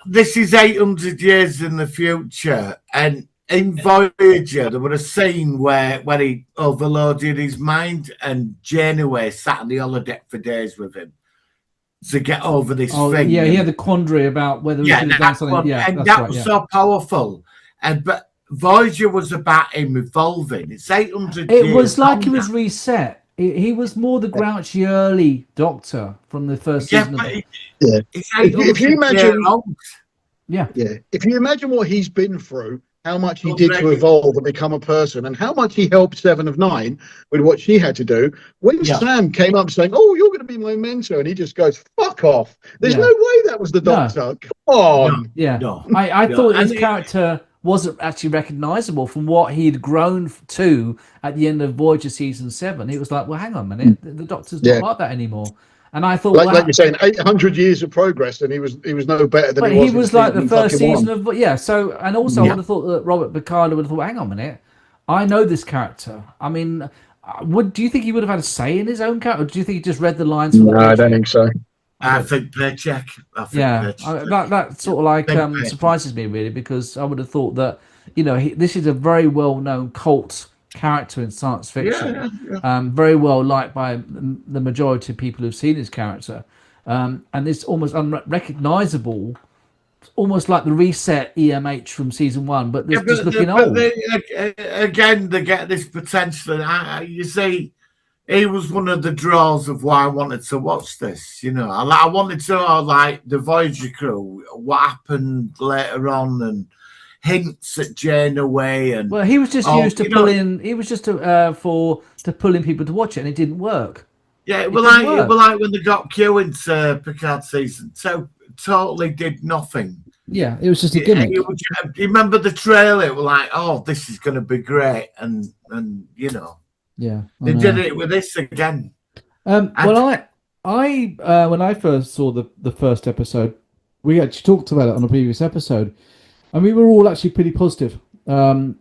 This is 800 years in the future, and in Voyager, there was a scene where he overloaded his mind, and Janeway sat on the holodeck for days with him to get over this thing. Yeah, he had the quandary about whether he should have done something. That was so powerful. But Voyager was about him evolving. It's 800 years. It was like he was reset. He was more the grouchy early Doctor from the first season. If you imagine, if you imagine what he's been through, how much he did to evolve and become a person, and how much he helped Seven of Nine with what she had to do. When Sam came up saying, "Oh, you're going to be my mentor," and he just goes, "Fuck off!" There's no way that was the Doctor. No. Come on. I thought his character wasn't actually recognisable from what he'd grown to at the end of Voyager season 7. It was like, well, hang on a minute, the Doctor's not like that anymore. And I thought, like you're saying, 800 years of progress, and he was no better than he was. He was like the first season of So, and also, I would have thought that Robert Picardo would have thought, hang on a minute, I know this character. I mean, do you think he would have had a say in his own character, or do you think he just read the lines? No, I don't think so. I think paycheck. That sort of like surprises me really, because I would have thought that this is a very well-known cult character in science fiction, very well liked by the majority of people who've seen his character, and it's almost unrecognizable, almost like the reset EMH from season 1, but just looking old. Again, they get this potential. You see, he was one of the draws of why I wanted to watch this. I wanted to know, like, the Voyager crew, what happened later on, and hints at Janeway, and he was just used to pull in. He was just to pull in people to watch it, and it didn't work. Yeah, like when they got Q into Picard season 2, totally did nothing. Yeah, it was just a gimmick. You remember the trailer? It was like, oh, this is going to be great, and they did it with this again. When I first saw the first episode, we actually talked about it on a previous episode. And we were all actually pretty positive And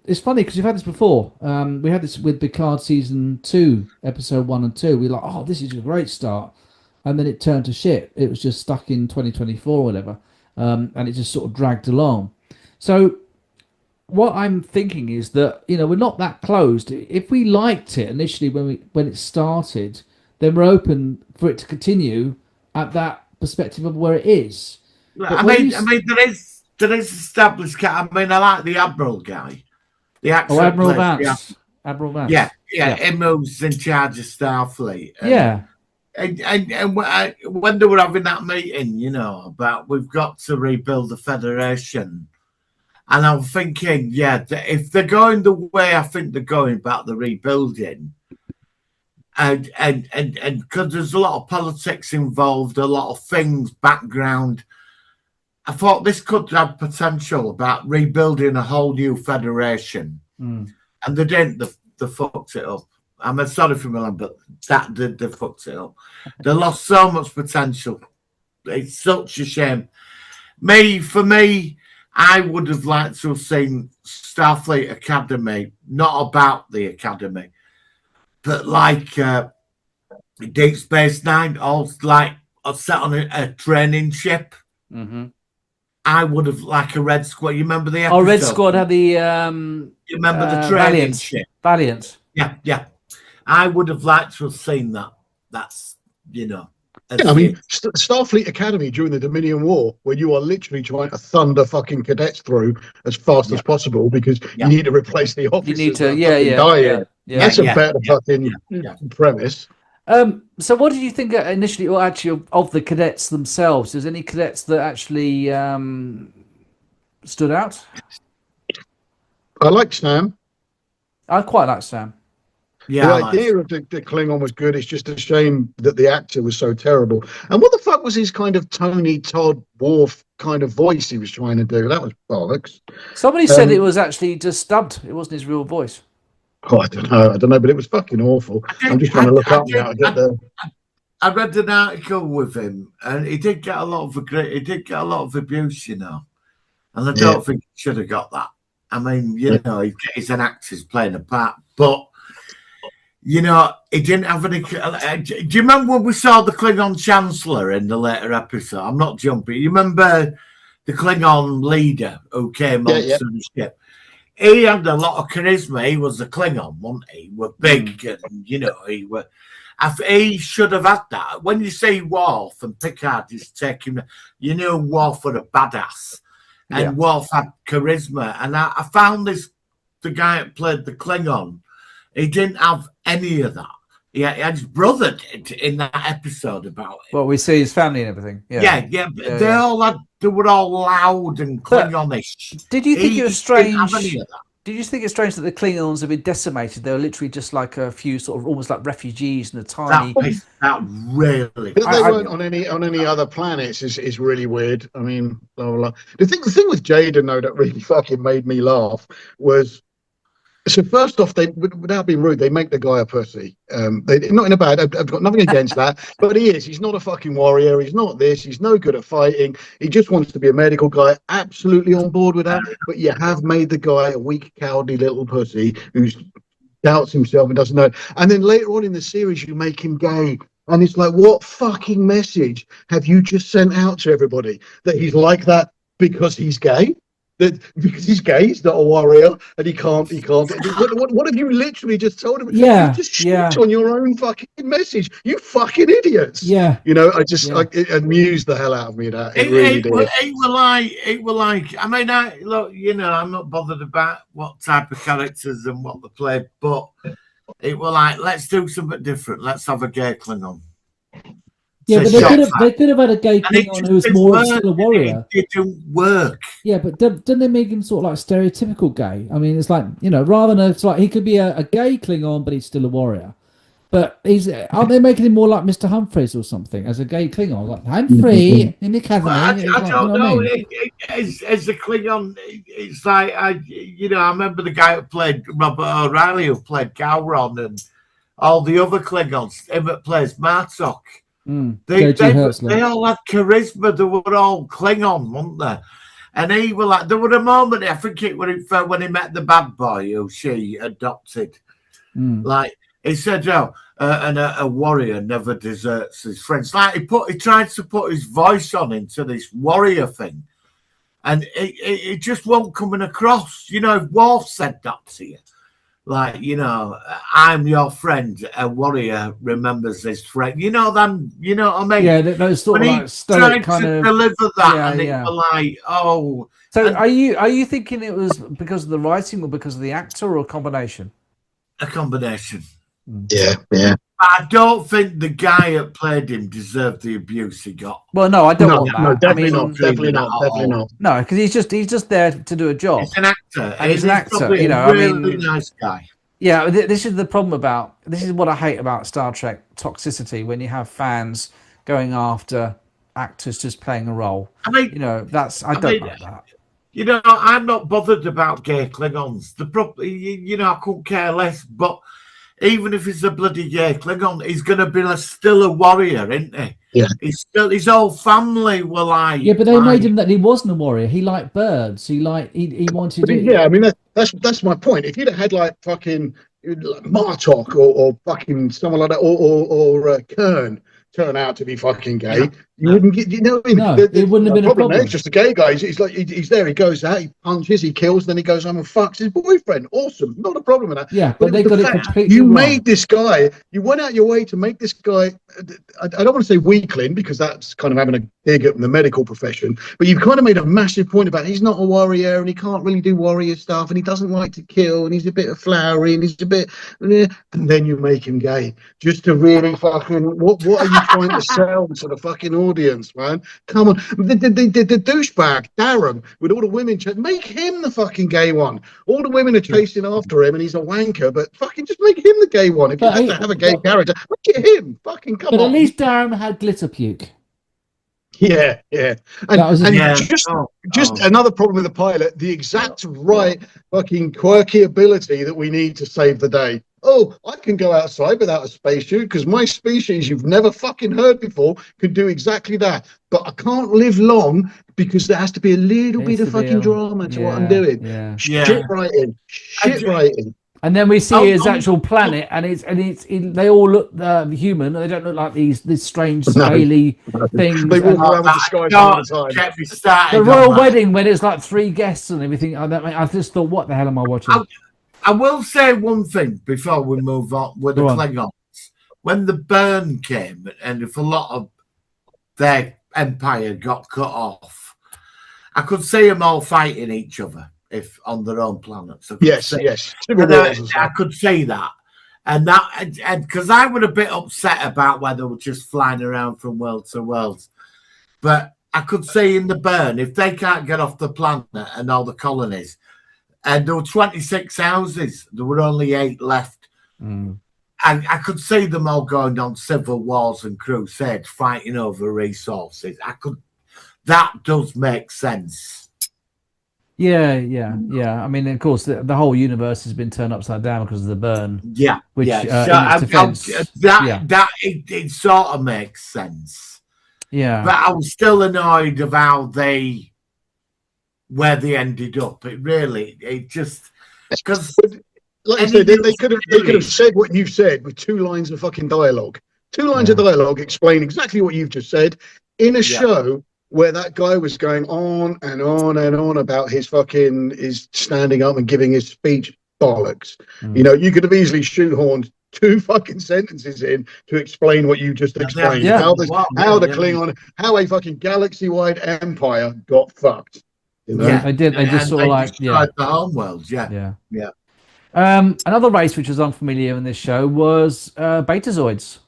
it's funny because we've had this before. We had this with Picard season 2, episode 1 and 2. We were like, oh, this is a great start, and then it turned to shit. It was just stuck in 2024 or whatever, and it just sort of dragged along. So what I'm thinking is that we're not that closed. If we liked it initially when it started, then we're open for it to continue at that perspective of where it is. I mean, there is established. I mean, I like the Admiral guy. The actor. Admiral Vance. Admiral Vance. Yeah. Him who's in charge of Starfleet. And when they were having that meeting, about we've got to rebuild the Federation. And I'm thinking, if they're going the way I think they're going about the rebuilding, and because there's a lot of politics involved, a lot of things, background, I thought this could have potential about rebuilding a whole new federation. And they didn't. They fucked it up. I'm sorry for Milan, but they fucked it up. They lost so much potential. It's such a shame. For me, I would have liked to have seen Starfleet Academy, not about the Academy, but like Deep Space Nine, all like set on a training ship. Mm-hmm. I would have like a Red Squad. You remember the episode? Oh, Red Squad had the. You remember the training ship? Valiant. Yeah. I would have liked to have seen that. That's I mean, Starfleet Academy during the Dominion War, where you are literally trying to thunder fucking cadets through as fast as possible because you need to replace the officers. You need to, That's a better fucking premise. So what did you think initially, or actually, of the cadets themselves? Is any cadets that actually stood out? I like Sam. I quite like Sam. Yeah, the idea of the Klingon was good. It's just a shame that the actor was so terrible. And what the fuck was his kind of Tony Todd Worf kind of voice he was trying to do? That was bollocks. Somebody said it was actually just dubbed. It wasn't his real voice. Oh, I don't know, but it was fucking awful. I'm just trying to look up now to get there. I read an article with him, and he did get a lot of abuse, and I don't think he should have got that. I mean, he's an actor, he's playing a part, but he didn't have any. Do you remember when we saw the Klingon Chancellor in the later episode? I'm not jumping. You remember the Klingon leader who came onto the ship? He had a lot of charisma. He was a Klingon, wasn't he? He was big, and he should have had that. When you see Worf and Picard is taking, Worf was a badass, and Worf had charisma. And I found the guy that played the Klingon, he didn't have any of that. He had his brother in that episode about it. Well, we see his family and everything. They were all loud and Klingonish. Did you think it was strange? Did you think it's strange that the Klingons have been decimated? They were literally just like a few sort of almost like refugees in a tiny. That really. But they weren't on any other planets is really weird. I mean, blah, blah, blah. The thing with Jaden though that really fucking made me laugh was. So first off, they, without being rude, they make the guy a pussy. They not in a bad. I've got nothing against that, but he is. He's not a fucking warrior. He's not this. He's no good at fighting. He just wants to be a medical guy. Absolutely on board with that. But you have made the guy a weak, cowardly little pussy who doubts himself and doesn't know. And then later on in the series, you make him gay. And it's like, what fucking message have you just sent out to everybody that he's like that because he's gay? That because he's gay, he's not a warrior, and he can't. What have you literally just told him? Yeah, you just shit on your own fucking message. You fucking idiots. Yeah, it amused the hell out of me. That it really did. It were like. I mean, I'm not bothered about what type of characters and what they play, but it were like, let's do something different. Let's have a gay Klingon. Yeah, but they could have had a gay Klingon who was more still a warrior. It didn't work. Yeah, but didn't they make him sort of like stereotypical gay? I mean, it's like, rather than it's like he could be a gay Klingon, but he's still a warrior. But aren't they making him more like Mr. Humphreys or something as a gay Klingon? Like, I'm free in the academy. Well, I don't know. As a Klingon, it's like, I remember the guy who played Robert O'Reilly, who played Gowron, and all the other Klingons, him that plays Martok. They all had charisma. They were all Klingon, weren't they? And he was like, there was a moment, I think it was when he met the bad boy who she adopted. Like, he said, a warrior never deserts his friends. Like, he tried to put his voice on into this warrior thing. And it just won't coming across. You know, if Worf said that to you, like, you know, I'm your friend, a warrior remembers his friend. You know them, you know what I mean? Yeah, those sort When of he like stoic tried kind to of deliver that, yeah, and it yeah. was like, oh. So And are you thinking it was because of the writing or because of the actor or a combination? a combination. Yeah, yeah. I don't think the guy that played him deserved the abuse he got. Well, no, I don't No, want that. no, I definitely mean, not. Definitely not. Definitely not. no, because he's just there to do a job. He's an actor. And he's an actor, probably you know, a I really mean- nice guy. Yeah, this is the problem about this is what I hate about Star Trek toxicity when you have fans going after actors just playing a role. I mean, You know, I don't like that. You know, I'm not bothered about gay Klingons. You know, I couldn't care less. But even if he's a bloody gay Klingon, he's going to be still a warrior, isn't he? Yeah. He's still his whole family were like. Yeah, but they made him that he wasn't a warrior. He liked birds. He wanted to. Yeah, I mean that's my point. If you'd have had like fucking Martok or fucking someone like that, or Kern turn out to be fucking gay, you wouldn't get. You know, what I mean? No, it wouldn't have been a problem. There, it's just a gay guy. He's like he's there. He goes out, he punches, he kills, then he goes home and fucks his boyfriend. Awesome, not a problem with that. Yeah, but they the got it fact completely you wrong. made this guy. You went out your way to make this guy. I don't want to say weakling because that's kind of having a dig at the medical profession. But you've kind of made a massive point about he's not a warrior and he can't really do warrior stuff and he doesn't like to kill and he's a bit of flowery and he's a bit. And then you make him gay just to really fucking. What are you trying to sell to the fucking audience, man? Come on, the douchebag Darren with all the women, make him the fucking gay one. All the women are chasing after him, and he's a wanker. But fucking just make him the gay one. If you have to have a gay character, make it him. Fucking come on. But at least Darren had glitter puke. Yeah, yeah. Just another problem with the pilot, the exact right fucking quirky ability that we need to save the day. Oh, I can go outside without a spacesuit because my species you've never fucking heard before can do exactly that. But I can't live long because there has to be a little bit of fucking drama to what I'm doing. Yeah. Shit writing. And then we see his actual planet, and they all look human. They don't look like these strange scaly things. They walk around with the skies all the time. The royal wedding when it's like 3 guests and everything. I just thought, what the hell am I watching? I will say one thing before we move on with the Klingons. When the burn came, and if a lot of their empire got cut off, I could see them all fighting each other if on their own planets. Yes. I could see that. And because I was a bit upset about whether they were just flying around from world to world. But I could see in the burn, if they can't get off the planet and all the colonies, and there were 26 houses, there were only 8 left. And I could see them all going on civil wars and crusades, fighting over resources. That does make sense. Yeah. I mean, of course, the whole universe has been turned upside down because of the burn. Yeah, which so it sort of makes sense. Yeah, but I was still annoyed of how where they ended up. It just because, like I said, they could have said what you've said with 2 lines of fucking dialogue. 2 lines of dialogue explain exactly what you've just said in a show where that guy was going on and on and on about his standing up and giving his speech bollocks. You know, you could have easily shoehorned 2 fucking sentences in to explain what you just explained. How the Klingon, how a fucking galaxy-wide empire got fucked. You know? they did. They just sort of like the home world. Yeah. Another race which was unfamiliar in this show was Betazoids.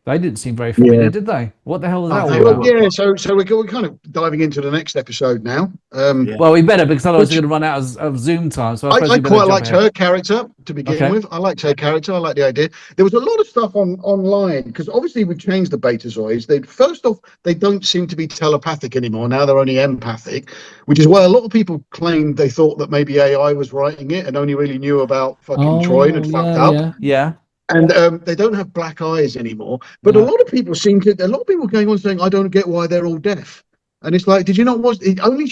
They didn't seem very familiar, did they? What the hell was that all about? Yeah, so we're kind of diving into the next episode now. Well, we better, because otherwise we're going to run out of Zoom time. So I quite liked her character to begin with. I liked her character. I liked the idea. There was a lot of stuff online because obviously we changed the Betazoids. First off, they don't seem to be telepathic anymore. Now they're only empathic, which is why a lot of people claimed they thought that maybe AI was writing it and only really knew about fucking Troy and fucked up. Yeah. And they don't have black eyes anymore. But a lot of people were going on saying, I don't get why they're all deaf. And it's like, did you not watch? Only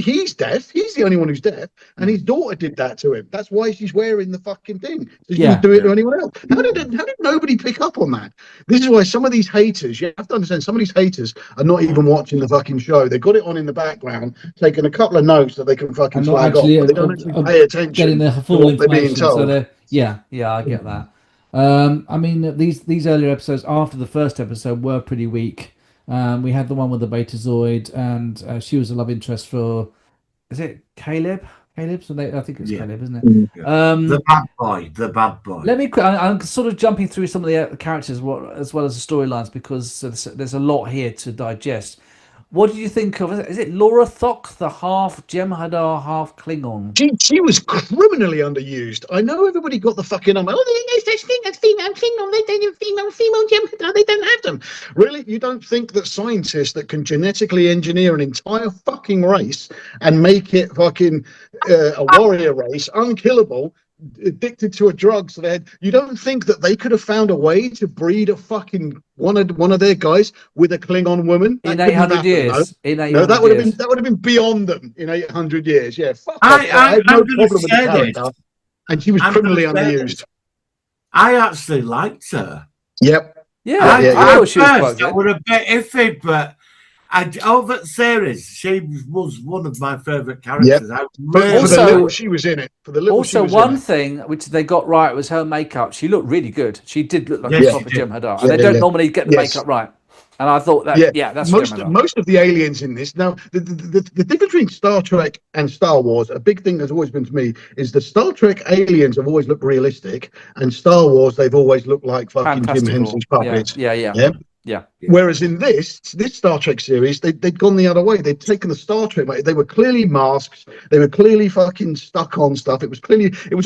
he's deaf. He's the only one who's deaf, and his daughter did that to him. That's why she's wearing the fucking thing. So she Yeah. would do it to anyone else. How did nobody pick up on that? This is why some of these haters. You have to understand. Some of these haters are not even watching the fucking show. They've got it on in the background, taking a couple of notes that they can fucking And not slag off, actually but they don't actually pay attention getting the to full what they're being information. So told. they're yeah, I get that. I mean, these earlier episodes after the first episode were pretty weak. We had the one with the Betazoid, and she was a love interest for, is it Caleb? Caleb? So I think it's Caleb, isn't it? The bad boy. Let me. I'm sort of jumping through some of the characters as well as the storylines because there's a lot here to digest. What did you think of? Is it Laura Thok, the half Jem'Hadar, half Klingon? She was criminally underused. I know everybody got the fucking there's no such thing as female Klingon. They don't have female Jem'Hadar. They don't have them. Really, you don't think that scientists that can genetically engineer an entire fucking race and make it fucking a warrior race, unkillable, addicted to a drug, so you don't think that they could have found a way to breed a fucking one of their guys with a Klingon woman In 800 years? No, that would have been beyond them in 800 years. Yeah, fuck off. I had no I'm gonna problem with the say character, this. and she was I'm criminally gonna say underused. this. I actually liked her. Yep. Yeah, Yeah, I thought she was At quite first, I good. were a bit iffy, but over the series, she was one of my favourite characters. I But really for the Also- little she was in it, Also, one thing which they got right was her makeup. She looked really good. She did look like Yes, a she proper did. Jem'Hadar, and they don't normally get the Yes. makeup right. And I thought that, that's Jem'Hadar. Most of the aliens in this. Now, the difference between Star Trek and Star Wars, a big thing that's always been to me, is the Star Trek aliens have always looked realistic, and Star Wars they've always looked like fucking Jim Fantastical. Henson's puppets. Yeah. Whereas in this Star Trek series, they'd gone the other way. They'd taken the Star Trek. They were clearly masks. They were clearly fucking stuck on stuff. It was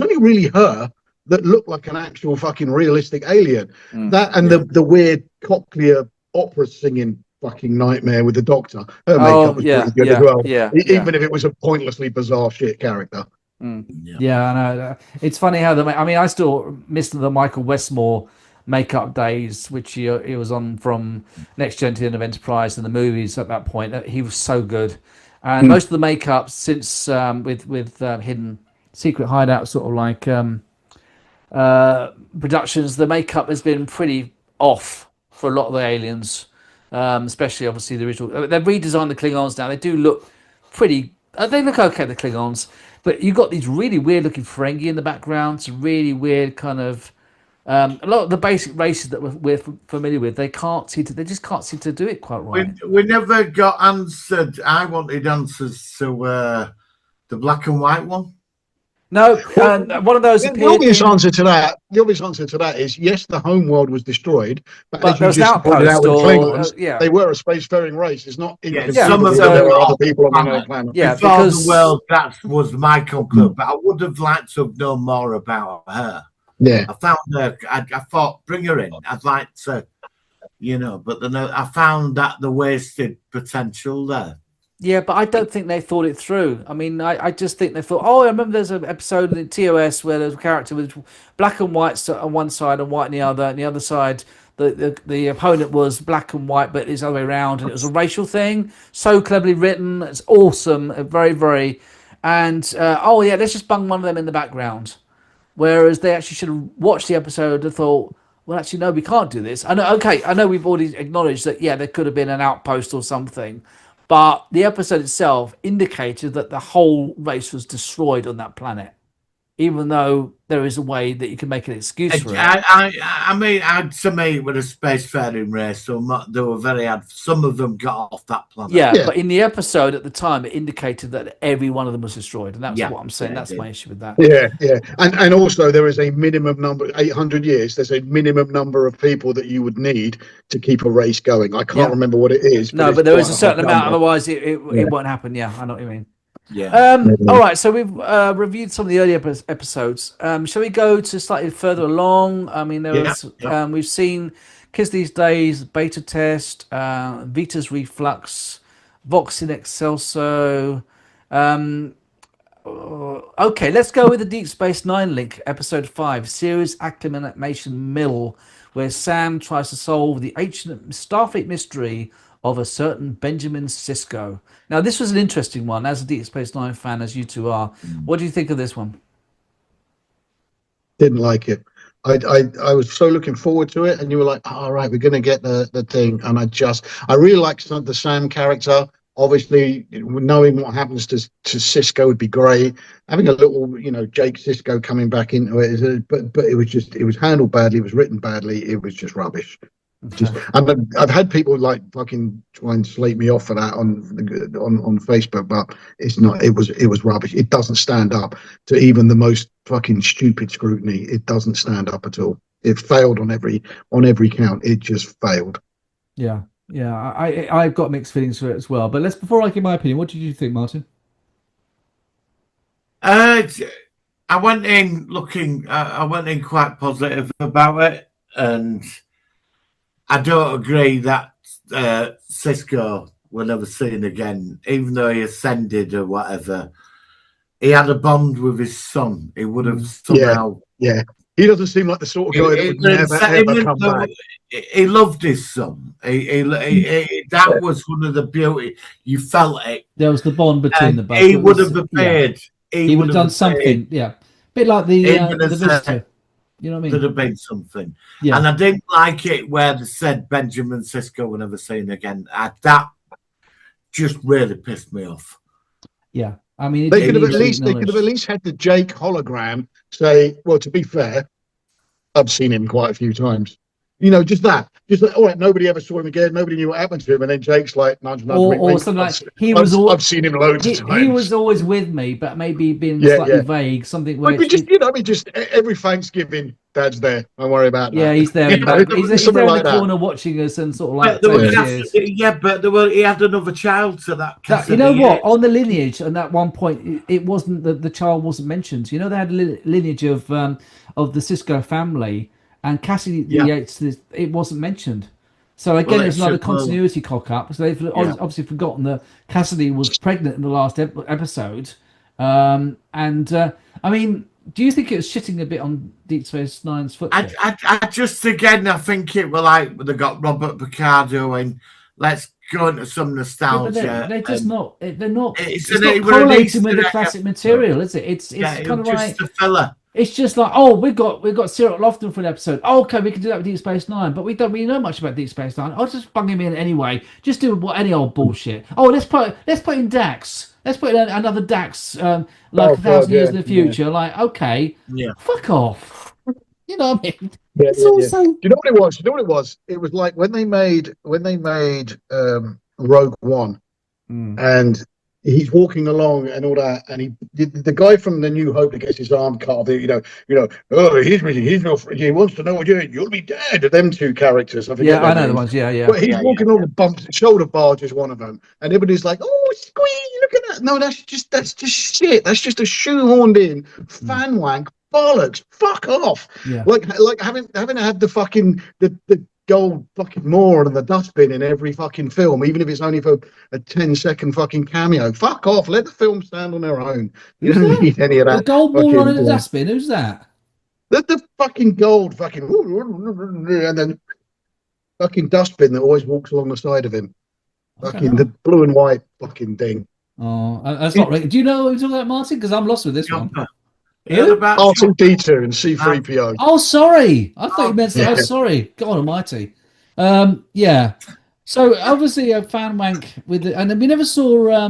only really her that looked like an actual fucking realistic alien. That and the weird cochlear opera singing fucking nightmare with the Doctor. Her makeup was pretty good as well. Even if it was a pointlessly bizarre shit character. Yeah, I know. It's funny how I still miss the Michael Westmore makeup days, which he was on from Next Gen to the End of Enterprise and the movies at that point. He was so good. And most of the makeup since with Hidden Secret Hideout, sort of like productions, the makeup has been pretty off for a lot of the aliens, especially obviously the original. They've redesigned the Klingons now. They do look pretty. They look okay, the Klingons, but you've got these really weird looking Ferengi in the background. Some really weird kind of. A lot of the basic races that we're familiar with, they just can't seem to do it quite right. We never got answered. I wanted answers to the black and white one. No, one of those appeared. The obvious answer to that is yes, the home world was destroyed, but as you there's just pointed out with outpost Klingons, they were a spacefaring race. It's not some of there them are are other people on planet. another planet. Yeah, Before because the world, that was my conclusion. But I would have liked to have known more about her. Yeah, I found her. I thought, bring her in. I'd like to, but then I found that the wasted potential there. Yeah, but I don't think they thought it through. I mean, I just think they thought, I remember there's an episode in TOS where there's a character with black and white on one side and white on the other, and the other side, the opponent was black and white, but it's the other way around, and it was a racial thing. So cleverly written. It's awesome. Very, very. And, let's just bung one of them in the background. Whereas they actually should have watched the episode and thought, well, actually, no, we can't do this. I know we've already acknowledged that, there could have been an outpost or something. But the episode itself indicated that the whole race was destroyed on that planet, even though there is a way that you can make an excuse for it. I mean, to me, with a spacefaring race, so they were some of them got off that planet. Yeah, but in the episode at the time, it indicated that every one of them was destroyed, and that's what I'm saying. That's my issue with that. Yeah, and also there is a minimum number. 800 years. There's a minimum number of people that you would need to keep a race going. I can't remember what it is. No, but there is a certain amount. Otherwise, it won't happen. Yeah, I know what you mean. Yeah. All right, so we've reviewed some of the earlier episodes. Shall we go to slightly further along? I mean, we've seen Kids These Days, Beta Test, Vita's Reflux, Vox in Excelso. Okay, let's go with the Deep Space Nine link, episode 5, Series Acclimation Mill, where Sam tries to solve the ancient Starfleet mystery of a certain Benjamin Sisko. Now, this was an interesting one. As a Deep Space Nine fan, as you two are, what do you think of this one? Didn't like it. I was so looking forward to it, and you were like, all right, we're going to get the thing. And I really like the Sam character. Obviously, knowing what happens to Cisco would be great. Having a little, Jake Cisco coming back into it, but it was handled badly. It was written badly. It was just rubbish. And I've had people like fucking try and slate me off for that on Facebook, but it's not. It was rubbish. It doesn't stand up to even the most fucking stupid scrutiny. It doesn't stand up at all. It failed on every count. It just failed. Yeah. I've got mixed feelings for it as well. But before I give my opinion, what did you think, Martin? I went in looking. I went in quite positive about it, and I don't agree that Cisco will never seen again, even though he ascended or whatever. He had a bond with his son. He would have somehow. Yeah. He doesn't seem like the sort of guy that would never ever come back. He loved his son. That was one of the beauty. You felt it. There was the bond between the both. He would have appeared. He would have done something. Yeah, a bit like the Visitor. You know what I mean? Could have been something. Yeah. And I didn't like it where they said Benjamin Sisko will never seen again. That just really pissed me off. Yeah. I mean, they could have at least had the Jake hologram say, well, to be fair, I've seen him quite a few times. Just like, all right, nobody ever saw him again. Nobody knew what happened to him. And then Jake's like, nudge, or something like, I've seen him loads of times. He was always with me, but maybe being slightly vague. Something where just every Thanksgiving, Dad's there. Don't worry about that. Yeah, he's there. He's there in the corner watching us and sort of like. But he had another child to that. You know what? On the lineage, and at one point, it wasn't that the child wasn't mentioned. They had a lineage of the Sisko family. And Cassidy Yates, it wasn't mentioned. So again, there's another continuity cock up. So they've obviously forgotten that Cassidy was pregnant in the last episode. I mean, do you think it was shitting a bit on Deep Space Nine's foot? I think it was like they got Robert Picardo and let's go into some nostalgia. They're just not. They're not. It's not correlating with the classic material, is it? It's kind of like a filler. It's just like, oh, we've got Cyril Lofton for an episode. Oh, okay, we can do that with Deep Space Nine, but we don't really know much about Deep Space Nine. I'll just bung him in anyway. Just do any old bullshit. Oh, let's put in Dax. Let's put in another Dax, 1,000 years in the future. Like, okay, fuck off. You know what I mean? Do you know what it was? It was like when they made Rogue One, and he's walking along and all that, and the guy from the New Hope that gets his arm cut off, oh, he's no, he wants to know what you'll be dead. Them two characters, I know the ones, yeah. But he's walking along with bumps, shoulder barge is one of them, and everybody's like, oh, squee, look at that. No, that's just shit. That's just a shoehorned in fan wank bollocks. Fuck off. Yeah. Like having to have the fucking the gold fucking moron and the dustbin in every fucking film, even if it's only for a 10-second fucking cameo. Fuck off. Let the film stand on their own. You don't need any of that. The gold moron in the dustbin. Who's that? The fucking gold fucking and then fucking dustbin that always walks along the side of him. Fucking the blue and white fucking thing. Oh, that's not right. Do you know what we're talking about, Martin? Because I'm lost with this one. R2D2 and C3PO. Oh, sorry. I thought you meant. Oh, sorry. God Almighty. Yeah. So obviously a fan wank and we never saw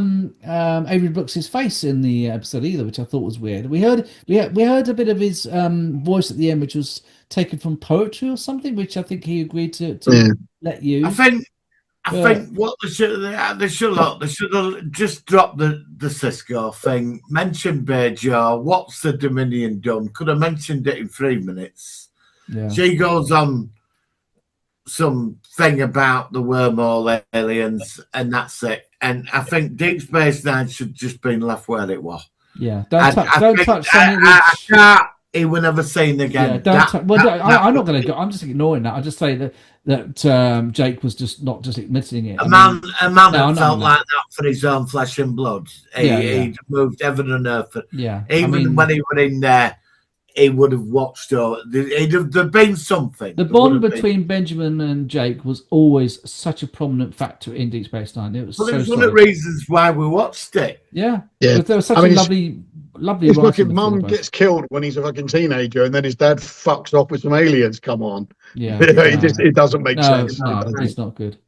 Avery Brooks's face in the episode either, which I thought was weird. We heard a bit of his voice at the end, which was taken from poetry or something, which I think he agreed to let use. I think what they should have just dropped the Cisco thing, mentioned Bajor, what's the Dominion done? Could have mentioned it in 3 minutes. Yeah. She goes on some thing about the wormhole aliens, and that's it. And I think Deep Space Nine should just been left where it was. Yeah, don't touch something. I can't. He will never seen again. Yeah, I'm not going to go. I'm just ignoring that. I just say that Jake was just not just admitting it. A man that felt like that for his own flesh and blood. He moved heaven and earth. Yeah, Even when he were in there, he would have watched, or there'd been something. The There would bond have been. between Benjamin and Jake was always such a prominent factor in Deep Space Nine. It was Well, so it's one of the solid. reasons why we watched it. Yeah, Yeah. There was such I mean, a lovely his writing fucking between mum both. gets killed when he's a fucking teenager, and then his dad fucks off with some aliens. Come on. Yeah, it doesn't make sense. No, It doesn't. it's not good.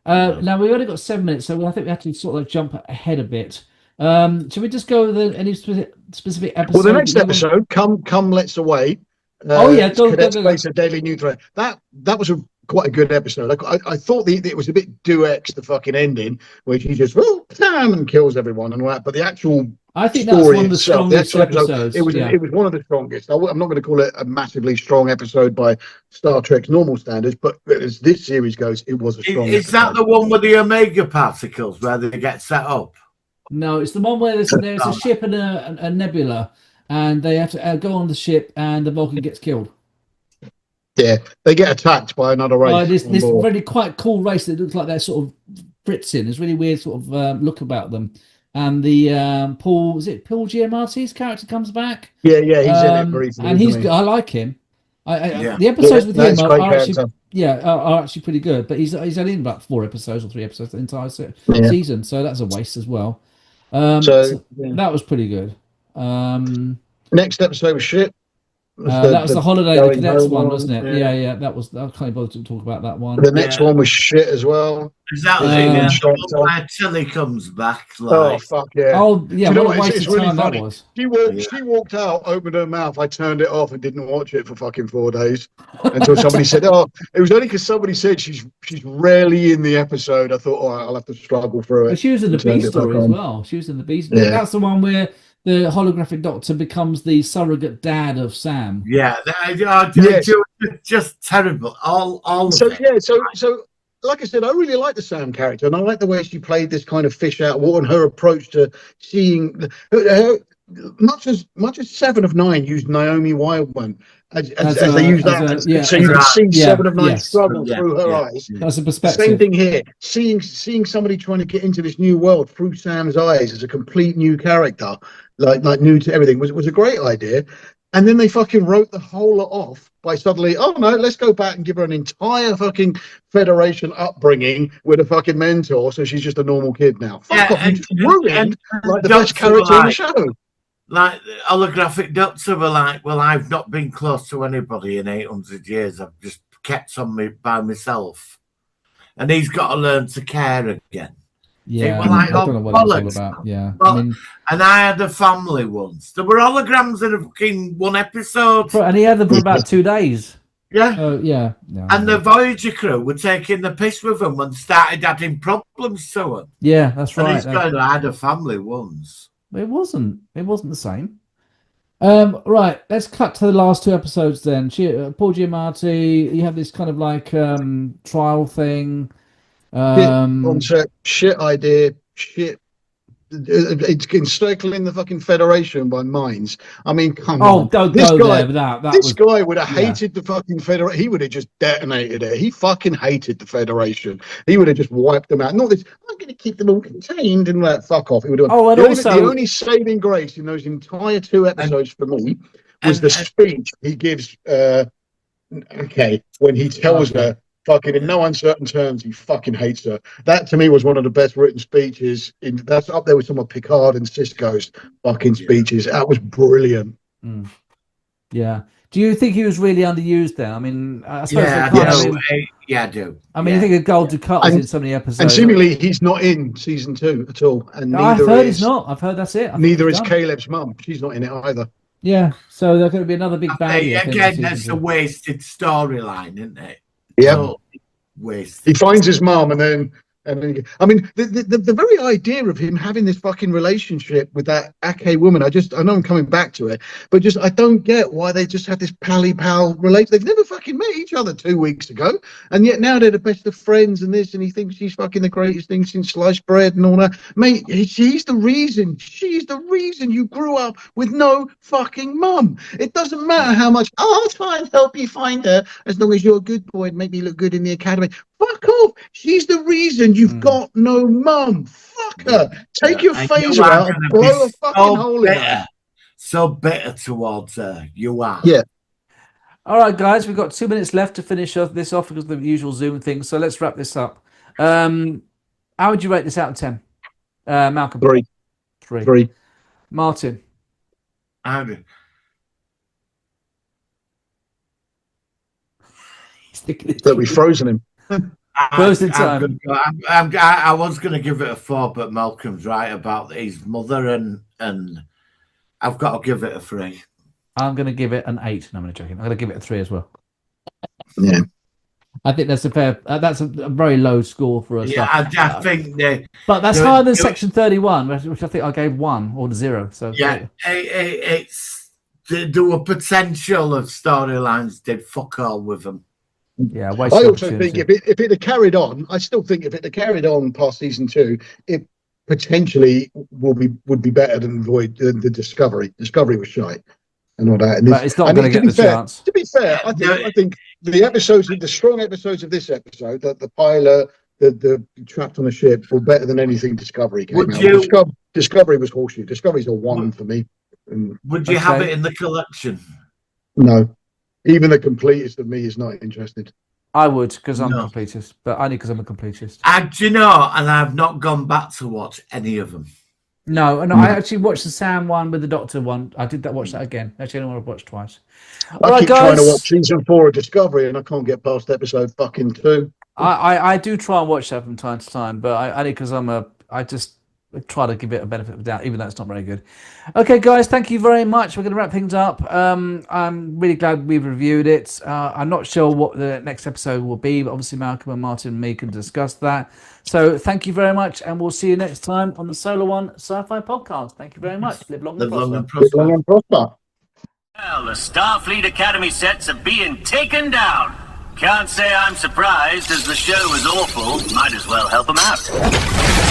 Now we've only got 7 minutes, so I think we have to sort of jump ahead a bit. Should we just go with any specific episode? Well, the next episode, Come Let's Away. Oh yeah, go. Cadets face a deadly new threat. That was quite a good episode. I thought it was a bit Duex, the fucking ending, where he just and kills everyone and all that. But the actual I think that's one of the strongest episodes. It was one of the strongest. I'm not going to call it a massively strong episode by Star Trek's normal standards, but as this series goes, it was a strong. Is that the one with the Omega particles where they get set up? No, it's the one where there's a ship and a nebula, and they have to go on the ship, and the Vulcan gets killed. Yeah, they get attacked by another race. This really quite cool race that looks like they're sort of Fritzing. There's really weird sort of look about them. And the Paul Giamatti's character comes back. Yeah, he's in it briefly, and I like him. Yeah. The episodes with him are actually pretty good, but he's only in about 4 episodes or 3 episodes the entire season, so that's a waste as well. So that was pretty good. Next episode was shit. That was the holiday the cadets one, wasn't it? Yeah. That was. I can't bother to talk about that one. The next one was shit as well. Exactly. Where Tilly comes back. Oh fuck yeah! Oh yeah! You know What a waste it's of really time funny. That was. She walked out, opened her mouth. I turned it off and didn't watch it for fucking 4 days until somebody said, "Oh, it was only because somebody said she's rarely in the episode." I thought, "Oh, I'll have to struggle through it." But she was in the B story as well. She was in the B story. Yeah. That's the one where the holographic doctor becomes the surrogate dad of Sam. Yeah, just terrible. All of it. Yeah, so like I said, I really like the Sam character, and I like the way she played this kind of fish out of water and her approach to seeing her, much as 7 of 9 used Naomi Wildman as they use that. So you can see 7 of 9 struggle through her eyes. That's a perspective. Same thing here. Seeing somebody trying to get into this new world through Sam's eyes as a complete new character, like new to everything, was a great idea. And then they fucking wrote the whole lot off by suddenly, oh no, let's go back and give her an entire fucking Federation upbringing with a fucking mentor, so she's just a normal kid now. Fuck off, you ruined like the best character in the show. Like holographic doctor were like, well, I've not been close to anybody in 800 years. I've just kept on me by myself, and he's got to learn to care again. Yeah, like, I don't know what it's all about. Yeah, well, and I had a family once. There were holograms in a fucking 1 episode, and he had them for about 2 days. Yeah, yeah. And the Voyager crew were taking the piss with him and started adding problems to him. Yeah, that's right. And he's going, I had a family once. It wasn't the same. Right, let's cut to the last 2 episodes then. Paul Giamatti, you have this kind of like trial thing. Concept, shit idea, shit. It's encircling the fucking Federation by mines. I mean, come on. Don't go there with that. This guy would have hated the fucking Federation. He would have just detonated it. He fucking hated the Federation. He would have just wiped them out. Not this, I'm going to keep them all contained and like, fuck off. He would have. The only saving grace in those entire 2 episodes for me was the speech he gives, when he tells her, fucking in no uncertain terms, he fucking hates her. That to me was one of the best written speeches. That's up there with some of Picard and Sisko's fucking speeches. That was brilliant. Yeah. Do you think he was really underused there? I mean, I suppose I do. I mean, you think of Gold Ducat was in so many episodes, and seemingly he's not in season 2 at all. And I've heard he's not. I've heard that's it. Neither is Caleb's mum. She's not in it either. Yeah. So there's going to be another big baddie. Again, that's a wasted storyline, isn't it? Yeah. So wasted. He finds his mum and then I mean, the very idea of him having this fucking relationship with that Ake woman, I know I'm coming back to it, but just I don't get why they just have this pal relationship. They've never fucking met each other 2 weeks ago, and yet now they're the best of friends and this, and he thinks she's fucking the greatest thing since sliced bread and all that. Mate, she's the reason you grew up with no fucking mum. It doesn't matter how much, I'll try and help you find her as long as you're a good boy and make me look good in the academy. Fuck off. She's the reason you've got no mum. Fuck her. Take your phaser out and blow a fucking hole in her. so bitter towards her. You are. Yeah. All right, guys, we've got 2 minutes left to finish this off because of the usual Zoom thing. So let's wrap this up. How would you rate this out of 10? Malcolm? 3. 3. Martin? That we've frozen him. Frozen time. I was going to give it a 4, but Malcolm's right about his mother, and I've got to give it a 3. I'm going to give it an 8. No, I'm only joking. I'm going to give it a 3 as well. Yeah. I think that's a fair. That's a very low score for us. Yeah, I think but that's higher than Section 31, which I think I gave 1 or 0. So yeah, it's there were potential of storylines did fuck all with them. Yeah, I also think if it had carried on, I still think if it had carried on past season 2, it potentially would be better than the Discovery. Discovery was shite and all that. And but it's not going to get the chance. To be fair, I think the episodes, the strong episodes of this episode, the pilot, the trapped on a ship, were better than anything Discovery came out. Discovery was horseshit. Discovery's a 1 for me. Would you have it in the collection? No. Even the completist of me is not interested. I would, because I'm a completist, but only because I'm a completist. Do you know? And I've not gone back to watch any of them. No, and I actually watched the Sam one with the Doctor one. I did watch that again. Actually, I only want to watch twice. I keep trying to watch season 4 of Discovery, and I can't get past episode fucking 2. I do try and watch that from time to time, but only because I just try to give it a benefit of the doubt, even though it's not very good. Okay, guys, thank you very much. We're going to wrap things up. I'm really glad we've reviewed it. I'm not sure what the next episode will be, but obviously Malcolm and Martin and me can discuss that. So thank you very much, and we'll see you next time on the Solar One Sci-Fi Podcast. Thank you very much. Live long and prosper. Live long and prosper. Well, the Starfleet Academy sets are being taken down. Can't say I'm surprised, as the show was awful. Might as well help them out.